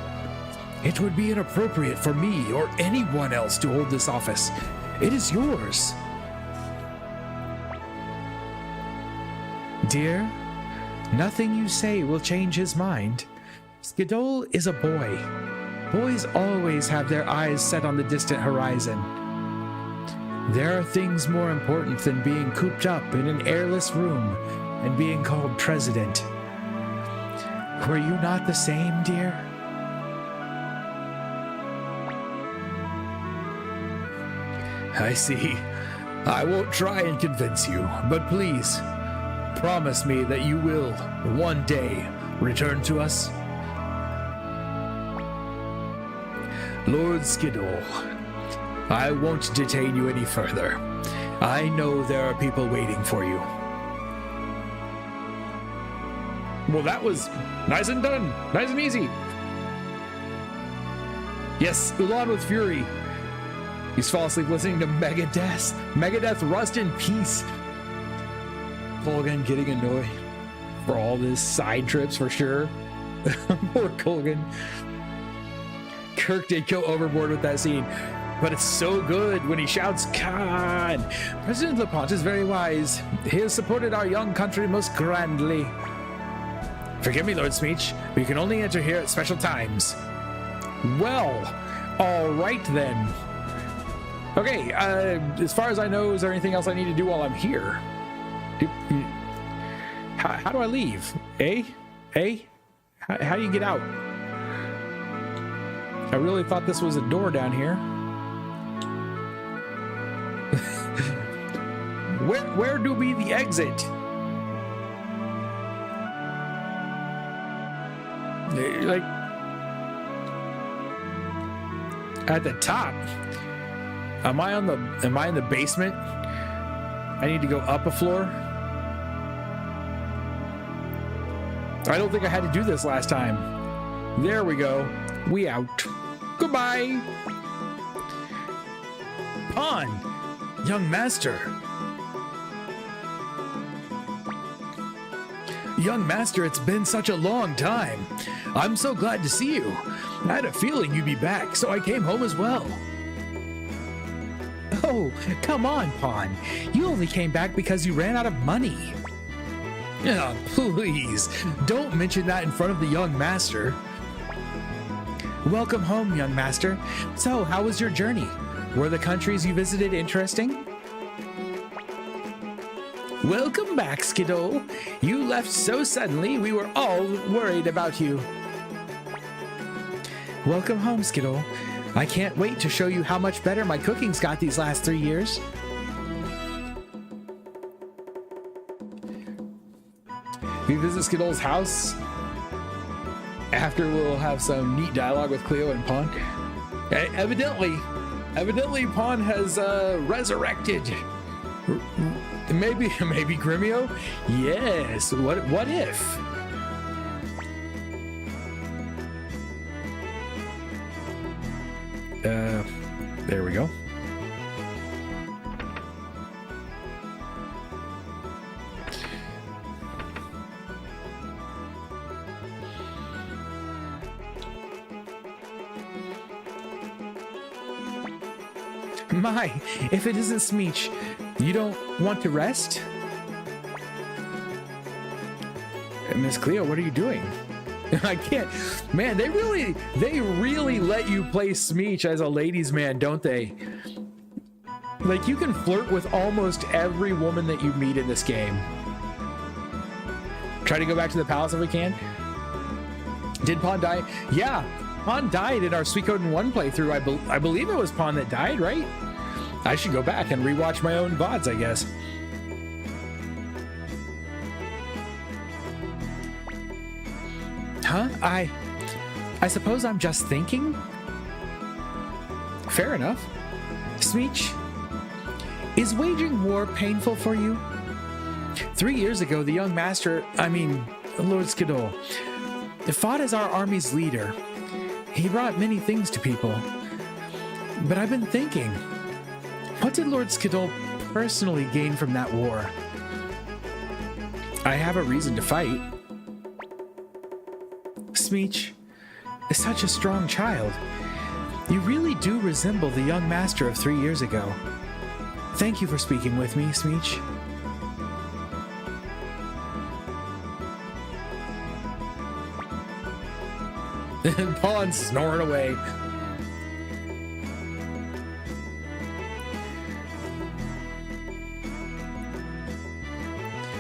It would be inappropriate for me or anyone else to hold this office. It is yours. Dear, nothing you say will change his mind. Skidoo is a boy. Boys always have their eyes set on the distant horizon. There are things more important than being cooped up in an airless room and being called president. Were you not the same, dear? I see. I won't try and convince you, but please, promise me that you will, one day, return to us. Lord Skidoo, I won't detain you any further. I know there are people waiting for you. Well, that was nice and done. Nice and easy. Yes, Ulan with Fury. He's falling asleep listening to Megadeth. Megadeth, rust in peace. Colgan getting annoyed for all this side trips for sure. Poor Colgan. Kirk did go overboard with that scene, but it's so good when he shouts, Khan! President Lepont is very wise. He has supported our young country most grandly. Forgive me, Lord Smeech, but you can only enter here at special times. Well, all right then. Okay, as far as I know, is there anything else I need to do while I'm here? How do I leave? How do you get out? I really thought this was a door down here. Where do be the exit? Like at the top. Am I in the basement? I need to go up a floor. I don't think I had to do this last time. There we go. We out. Goodbye. Pawn, young master. Young master, it's been such a long time. I'm so glad to see you. I had a feeling you'd be back, so I came home as well. Oh, come on, Pawn. You only came back because you ran out of money. Oh, please, don't mention that in front of the young master. Welcome home, young master. So, how was your journey? Were the countries you visited interesting? Welcome back, Skidoo. You left so suddenly, we were all worried about you. Welcome home, Skidoo. I can't wait to show you how much better my cooking's got these last 3 years. We visit Skidoo's house. After, we'll have some neat dialogue with Cleo and Pawn. Evidently Pawn has resurrected. Maybe Gremio? Yes. What if? There we go. My, if it isn't Smeech, you don't want to rest? Miss Cleo, what are you doing? I can't. Man, they really let you play Smeech as a ladies' man, don't they? Like, you can flirt with almost every woman that you meet in this game. Try to go back to the palace if we can. Did Pawn die? Yeah, Pawn died in our Suikoden 1 playthrough. I believe it was Pawn that died, right? I should go back and rewatch my own VODs, I guess. Huh? I suppose I'm just thinking? Fair enough. Smeech, is waging war painful for you? 3 years ago, the young master, Lord Skidoo, fought as our army's leader. He brought many things to people. But I've been thinking, what did Lord Skidoo personally gain from that war? I have a reason to fight. Smeech is such a strong child. You really do resemble the young master of 3 years ago. Thank you for speaking with me, Smeech. Pawn's snoring away.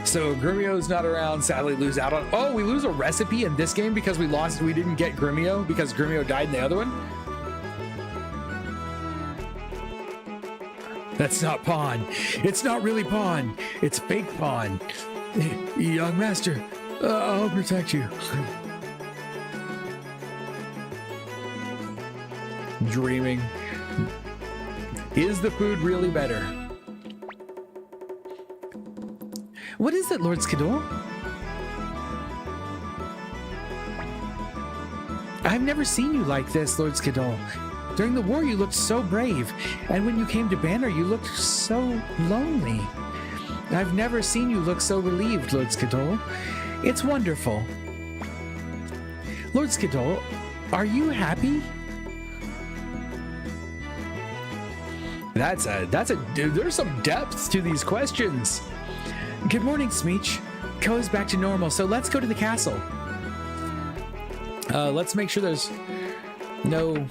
So Gremio's not around, sadly lose out on... Oh, we lose a recipe in this game because we didn't get Gremio because Gremio died in the other one? That's not Pawn. It's not really Pawn. It's fake Pawn. Young master, I'll protect you. Dreaming. Is the food really better? What is it, Lord Skidoo? I've never seen you like this, Lord Skidoo. During the war, you looked so brave, and when you came to Banner, you looked so lonely. I've never seen you look so relieved, Lord Skidoo. It's wonderful. Lord Skidoo, are you happy? There's some depth to these questions. Good morning, Smeech. Ko is back to normal, so let's go to the castle. Let's make sure there's no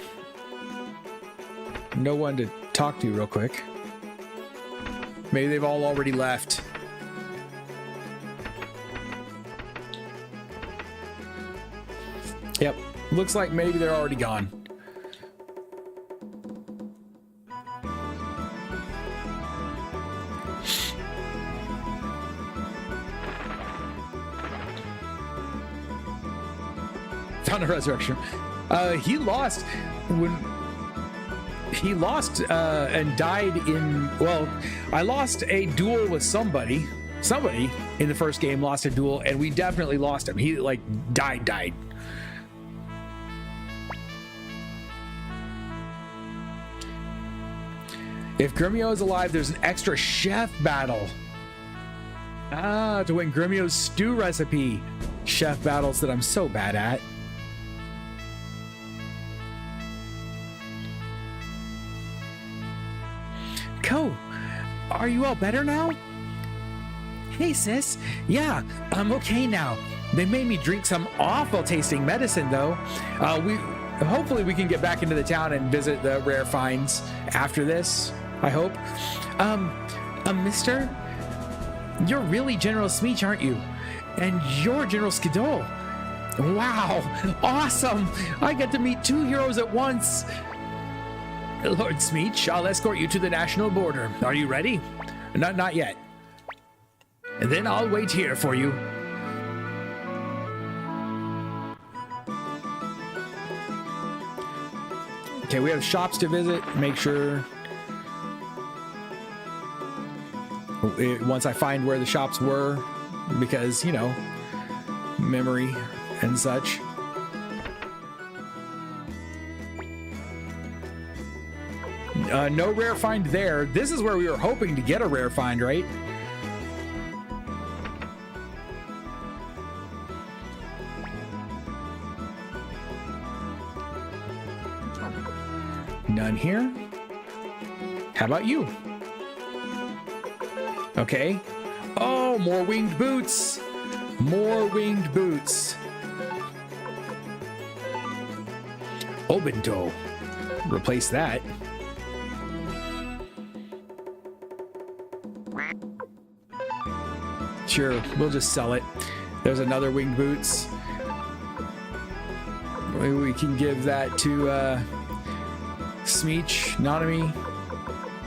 one to talk to real quick. Maybe they've all already left. Yep, looks like maybe they're already gone. Found a resurrection. He lost and died in, well, I lost a duel with somebody in the first game lost a duel, and we definitely lost him. He like died. If Gremio is alive, there's an extra chef battle. To win Gremio's stew recipe. Chef battles that I'm so bad at. Ko, are you all better now? Hey sis, yeah, I'm okay now. They made me drink some awful tasting medicine though. hopefully we can get back into the town and visit the rare finds after this. I hope. Mister, you're really General Smeech, aren't you? And you're General Skidole. Wow, awesome! I get to meet two heroes at once. Lord Smeech, I'll escort you to the national border. Are you ready? Not yet. And then I'll wait here for you. Okay, we have shops to visit. Make sure once I find where the shops were, because, you know, memory and such. No rare find there. This is where we were hoping to get a rare find, right? None here. How about you? Okay. Oh, more winged boots. More winged boots. Obento. Replace that. Sure, we'll just sell it. There's another winged boots. Maybe we can give that to Smeech, Nanami,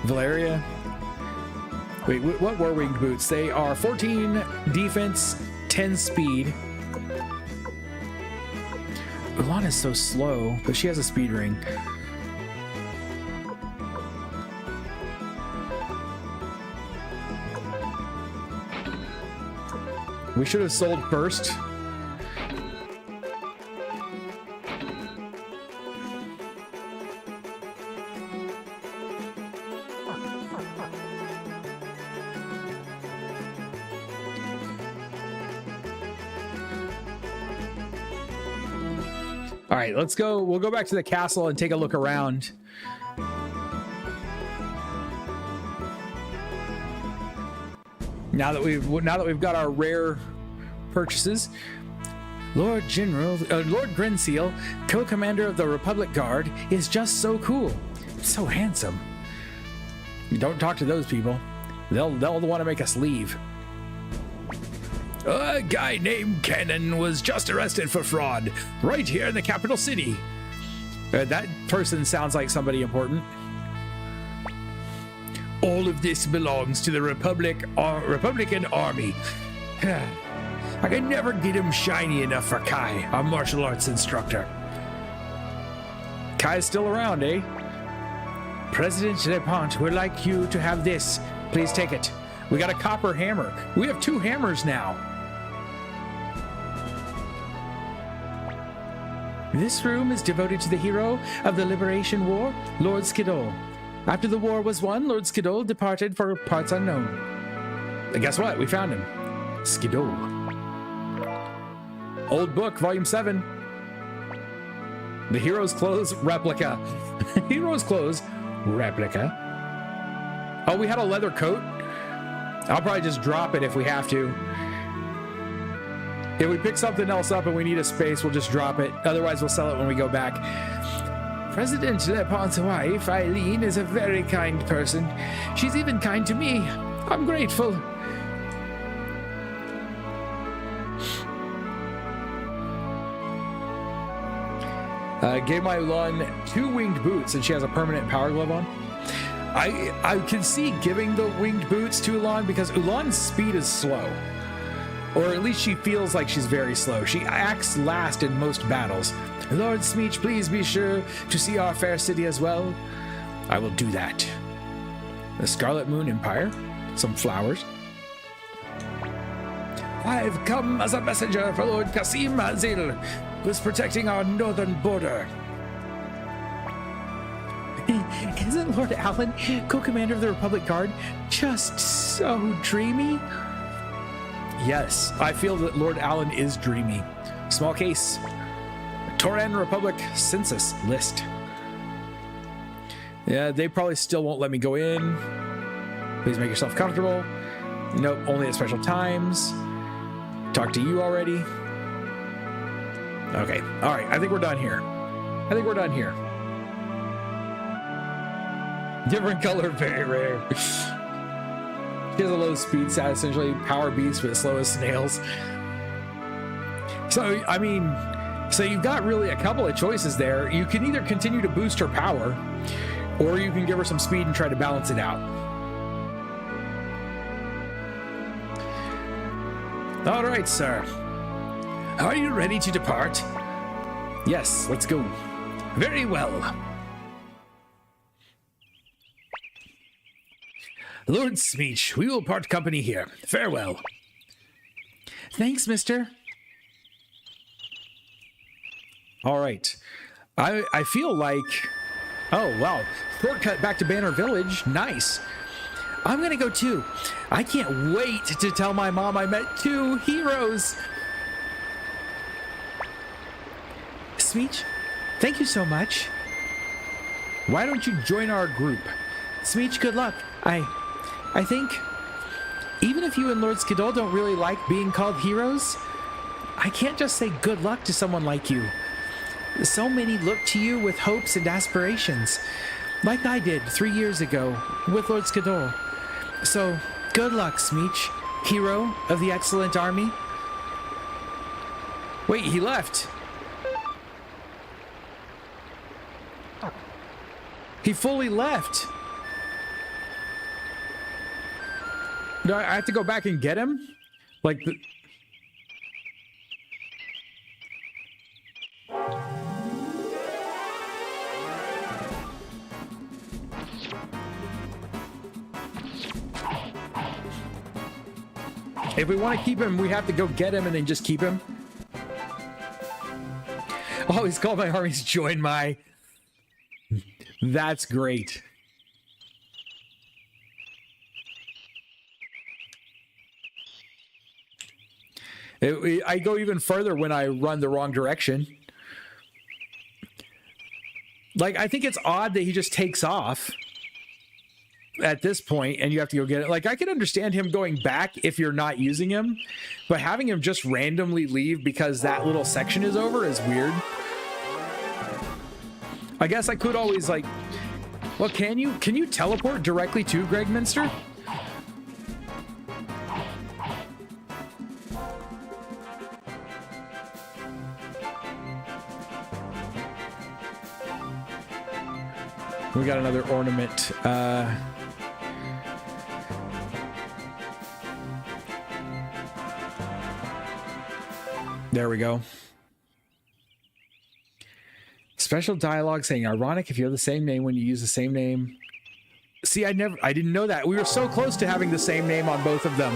Valeria. Wait, what were winged boots? They are 14 defense, 10 speed. Ulan is so slow, but she has a speed ring. We should have sold first. All right, let's go. We'll go back to the castle and take a look around. Now that we've got our rare purchases, Lord Grinseal, co-commander of the Republic Guard, is just so cool, so handsome. Don't talk to those people; they'll want to make us leave. A guy named Cannon was just arrested for fraud right here in the capital city. That person sounds like somebody important. All of this belongs to the Republican Army. I can never get him shiny enough for Kai, our martial arts instructor. Kai's still around, eh? President Lepont would like you to have this. Please take it. We got a copper hammer. We have 2 hammers now. This room is devoted to the hero of the Liberation War, Lord Skidole. After the war was won, Lord Skidole departed for parts unknown. And guess what? We found him. Skidole. Old book, volume 7. The Hero's Clothes replica. Hero's Clothes replica. Oh, we had a leather coat. I'll probably just drop it if we have to. If we pick something else up and we need a space, we'll just drop it. Otherwise, we'll sell it when we go back. President Lepont's wife, Eileen, is a very kind person. She's even kind to me. I'm grateful. Gave my Ulan 2 winged boots, and she has a permanent power glove on. I can see giving the winged boots to Ulan because Ulan's speed is slow. Or at least she feels like she's very slow. She acts last in most battles. Lord Smeech, please be sure to see our fair city as well. I will do that. The Scarlet Moon Empire. Some flowers. I've come as a messenger for Lord Qasim Azil, who's protecting our northern border. Isn't Lord Allen, co-commander of the Republic Guard, just so dreamy? Yes, I feel that Lord Allen is dreamy. Small case. Toran Republic census list. Yeah, they probably still won't let me go in. Please make yourself comfortable. Nope, only at special times. Talk to you already. Okay, all right, I think we're done here. I think we're done here. Different color, very rare. She has a low speed stat, essentially power beast, but slow as snails. So, I mean, so you've got really a couple of choices there. You can either continue to boost her power, or you can give her some speed and try to balance it out. All right, sir. Are you ready to depart? Yes, let's go. Very well. Lord Smeech, we will part company here. Farewell. Thanks, mister. All right. I feel like... Oh, wow. Shortcut back to Banner Village. Nice. I'm gonna go too. I can't wait to tell my mom I met 2 heroes. Smeech, thank you so much. Why don't you join our group? Smeech, good luck. I think even if you and Lord Skidol don't really like being called heroes, I can't just say good luck to someone like you. So many look to you with hopes and aspirations, like I did 3 years ago with Lord Skidol. So, good luck, Smeech, hero of the excellent army. Wait, he left. He fully left. Do I have to go back and get him? Like the... If we want to keep him, we have to go get him and then just keep him. Oh, he's called my armies join my... That's great. I go even further when I run the wrong direction. Like, I think it's odd that he just takes off at this point and you have to go get it. Like, I can understand him going back if you're not using him, but having him just randomly leave because that little section is over is weird. I guess I could always, like, well, can you teleport directly to Gregminster? We got another ornament. There we go. Special dialogue saying, ironic if you have the same name when you use the same name. See, I didn't know that. We were so close to having the same name on both of them.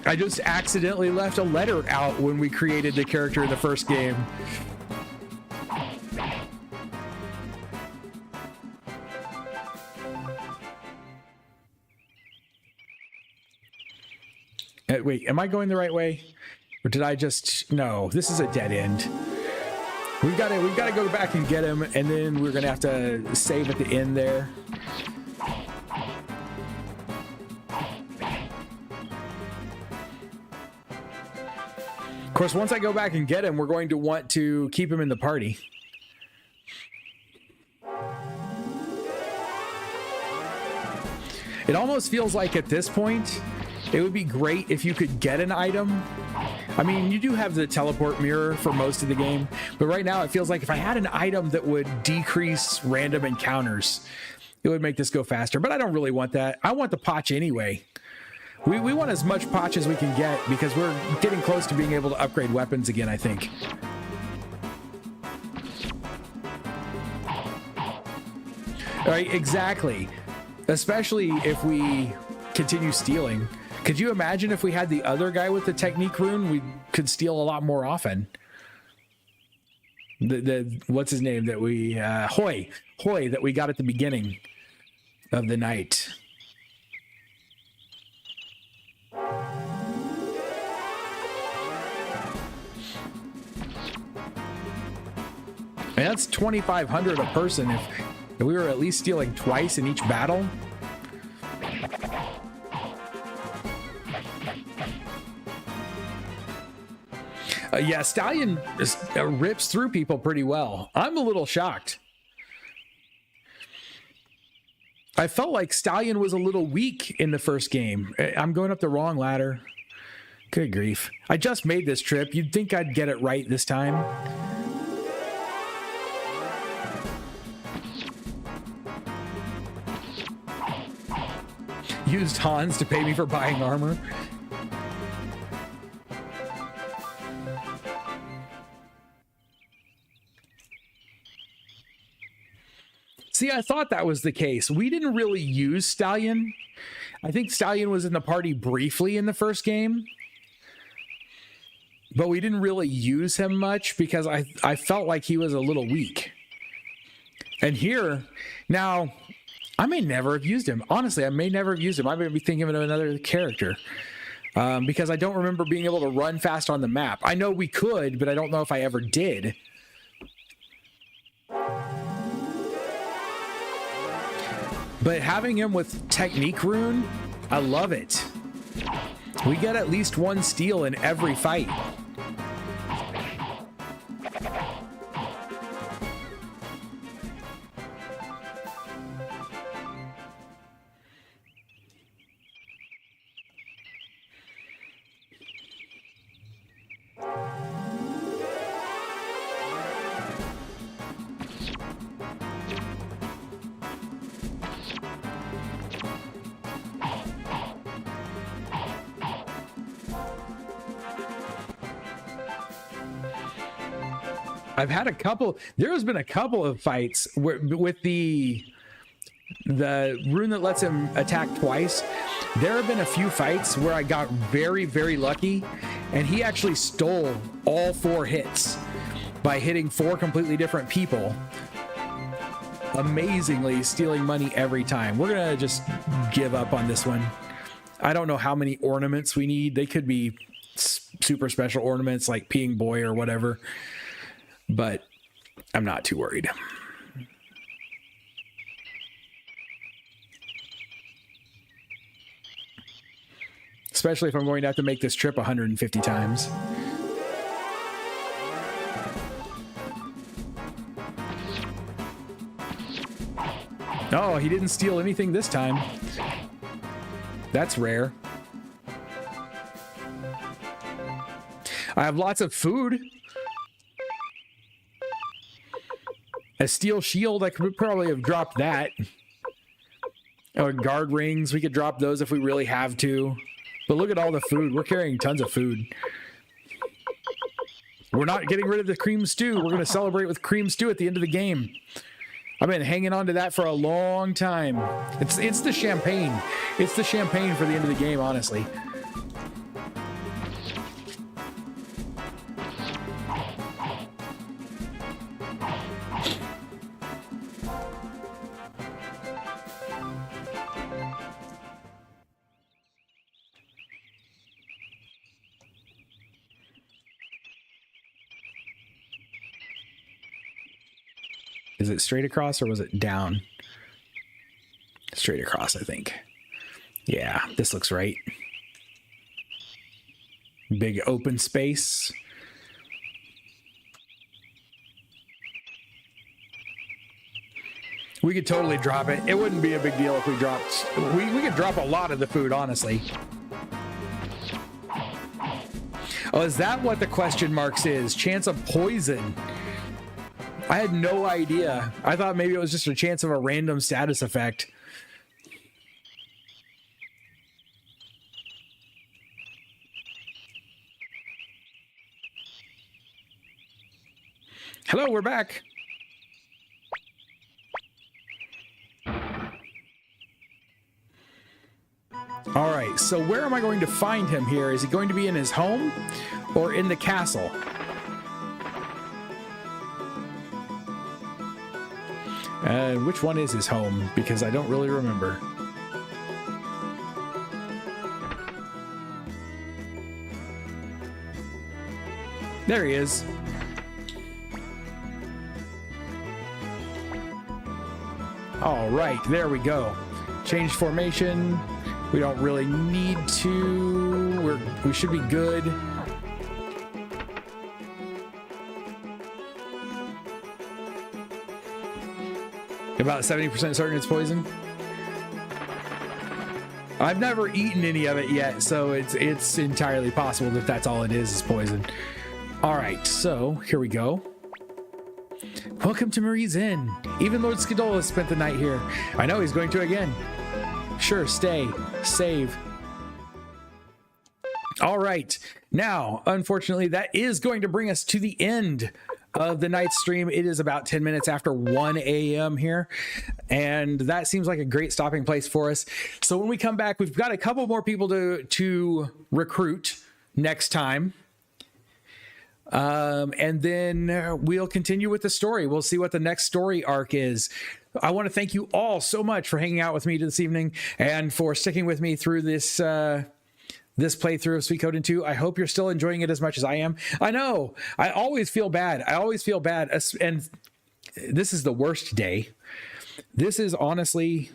I just accidentally left a letter out when we created the character in the first game. Wait, am I going the right way? Or did I just... No, this is a dead end. We've got to go back and get him, and then we're gonna have to save at the end there. Of course, once I go back and get him, we're going to want to keep him in the party. It almost feels like at this point, it would be great if you could get an item. I mean, you do have the teleport mirror for most of the game, but right now it feels like if I had an item that would decrease random encounters, it would make this go faster, but I don't really want that. I want the potch anyway. We want as much potch as we can get because we're getting close to being able to upgrade weapons again, I think. All right, exactly. Especially if we continue stealing. Could you imagine if we had the other guy with the technique rune, we could steal a lot more often. What's his name that we, Hoy that we got at the beginning of the night. And that's 2,500 a person if we were at least stealing twice in each battle. Yeah, Stallion rips through people pretty well. I'm a little shocked. I felt like Stallion was a little weak in the first game. I'm going up the wrong ladder. Good grief. I just made this trip. You'd think I'd get it right this time. Used Hans to pay me for buying armor. See, I thought that was the case. We didn't really use Stallion. I think Stallion was in the party briefly in the first game, but we didn't really use him much because I felt like he was a little weak. And here, now, I may never have used him. Honestly, I may never have used him. I may be thinking of another character because I don't remember being able to run fast on the map. I know we could, but I don't know if I ever did. But having him with Technique Rune, I love it. We get at least one steal in every fight. I've had a couple. There has been a couple of fights with the rune that lets him attack twice. There have been a few fights where I got very, very lucky, and he actually stole all 4 hits by hitting 4 completely different people. Amazingly stealing money every time. We're gonna just give up on this one. I don't know how many ornaments we need. They could be super special ornaments like Peeing Boy or whatever, but I'm not too worried. Especially if I'm going to have to make this trip 150 times. Oh, he didn't steal anything this time. That's rare. I have lots of food. A steel shield, I could probably have dropped that. Or guard rings, we could drop those if we really have to. But look at all the food. We're carrying tons of food. We're not getting rid of the cream stew. We're going to celebrate with cream stew at the end of the game. I've been hanging on to that for a long time. It's the champagne. It's the champagne for the end of the game, honestly. Is it straight across or was it down? Straight across, I think. Yeah, this looks right. Big open space. We could totally drop it. It wouldn't be a big deal if we dropped... We could drop a lot of the food, honestly. Oh, is that what the question marks is? Chance of poison. I had no idea. I thought maybe it was just a chance of a random status effect. Hello, we're back. All right, so where am I going to find him here? Is he going to be in his home or in the castle? Which one is his home? Because I don't really remember. There he is. All right, there we go. Change formation. We don't really need to. We should be good. About 70% certain it's poison. I've never eaten any of it yet, so it's entirely possible that that's all it is poison. All right, so here we go. Welcome to Marie's Inn. Even Lord Skidola spent the night here. I know he's going to again. Sure, stay. Save. All right. Now, unfortunately, that is going to bring us to the end of the night stream. It is about 10 minutes after 1 a.m. here, and that seems like a great stopping place for us. So when we come back, we've got a couple more people to recruit next time. And then we'll continue with the story. We'll see what the next story arc is. I want to thank you all so much for hanging out with me this evening and for sticking with me through this this playthrough of Suikoden 2. I hope you're still enjoying it as much as I am. I know I always feel bad. And this is the worst day. This is honestly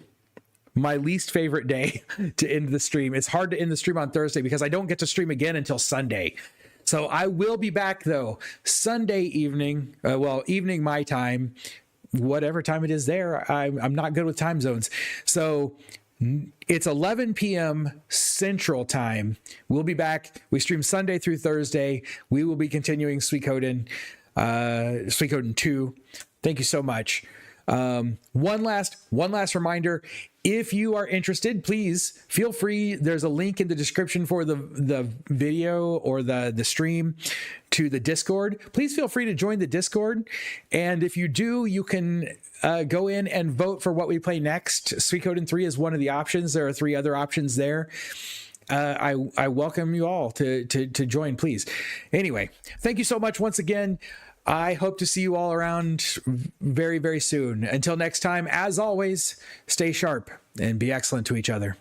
my least favorite day to end the stream. It's hard to end the stream on Thursday because I don't get to stream again until Sunday. So I will be back though Sunday evening, evening my time, whatever time it is there. I'm not good with time zones. So it's 11 p.m. Central Time. We'll be back. We stream Sunday through Thursday. We will be continuing Suikoden 2. Thank you so much. One last reminder. If you are interested, please feel free. There's a link in the description for the video or the stream to the Discord. Please feel free to join the Discord. And if you do, you can go in and vote for what we play next. Suikoden 3 is one of the options. There are 3 other options there. I welcome you all to join, please. Anyway, thank you so much once again. I hope to see you all around very, very soon. Until next time, as always, stay sharp and be excellent to each other.